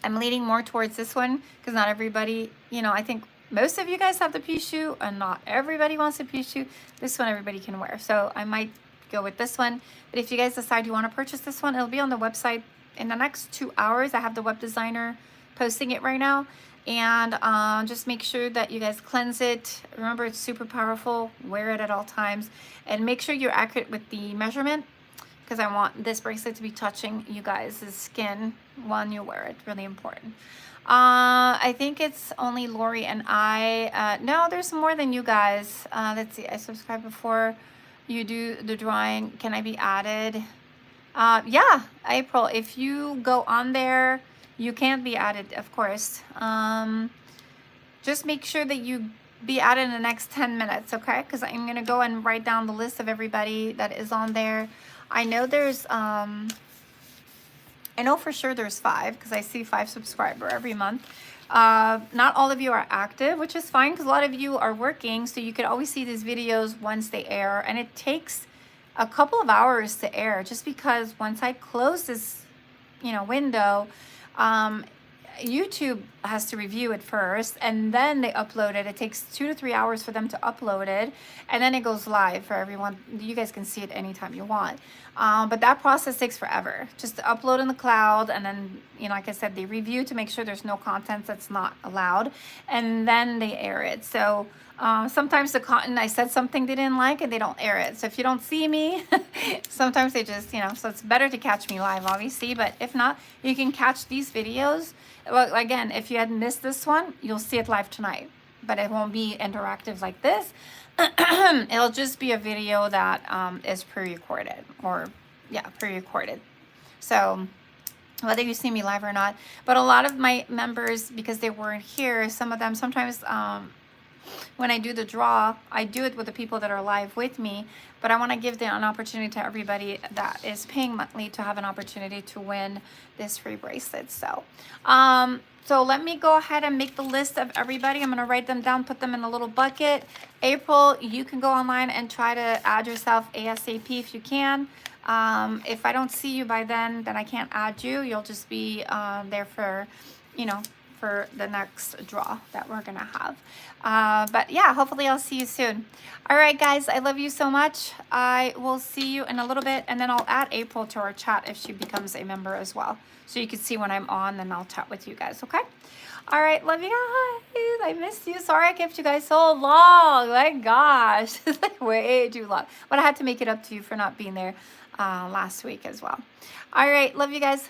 I'm leaning more towards this one because not everybody, I think most of you guys have the pea shoe, and not everybody wants a pea shoe. This one everybody can wear, so I might go with this one. But if you guys decide you want to purchase this one, it'll be on the website in the next 2 hours. I have the web designer posting it right now. And just make sure that you guys cleanse it. Remember, it's super powerful. Wear it at all times, and make sure you're accurate with the measurement, because I want this bracelet to be touching you guys' skin when you wear it. Really important. I think it's only Lori and I. No, there's more than you guys. Let's see. I subscribed before you do the drawing. Can I be added? Yeah, April. If you go on there, you can be added, of course. Just make sure that you be added in the next 10 minutes, okay? Because I'm going to go and write down the list of everybody that is on there. I know there's, I know for sure there's 5, because I see 5 subscriber every month. Not all of you are active, which is fine, because a lot of you are working, so you could always see these videos once they air, and it takes a couple of hours to air, just because once I close this, window, YouTube has to review it first, and then they upload it. It takes 2 to 3 hours for them to upload it, and then it goes live for everyone. You guys can see it anytime you want. But that process takes forever, just to upload in the cloud, and then, like I said, they review to make sure there's no content that's not allowed, and then they air it. So sometimes the content, I said something they didn't like, and they don't air it. So if you don't see me, sometimes they just, so it's better to catch me live, obviously. But if not, you can catch these videos. Well, again, if you had missed this one, you'll see it live tonight, but it won't be interactive like this. It'll just be a video that is pre-recorded, pre-recorded. So whether you see me live or not, but a lot of my members, because they weren't here, some of them, sometimes when I do the draw, I do it with the people that are live with me, but I want to give an opportunity to everybody that is paying monthly to have an opportunity to win this free bracelet. So So let me go ahead and make the list of everybody. I'm going to write them down, put them in a little bucket. April, you can go online and try to add yourself ASAP if you can. If I don't see you by then I can't add you. You'll just be there for, you know, for the next draw that we're going to have. But yeah, hopefully I'll see you soon. All right, guys, I love you so much. I will see you in a little bit, and then I'll add April to our chat if she becomes a member as well. So you can see when I'm on, then I'll chat with you guys, okay? All right, love you guys. I missed you. Sorry I kept you guys so long. My gosh, it's like way too long. But I had to make it up to you for not being there last week as well. All right, love you guys.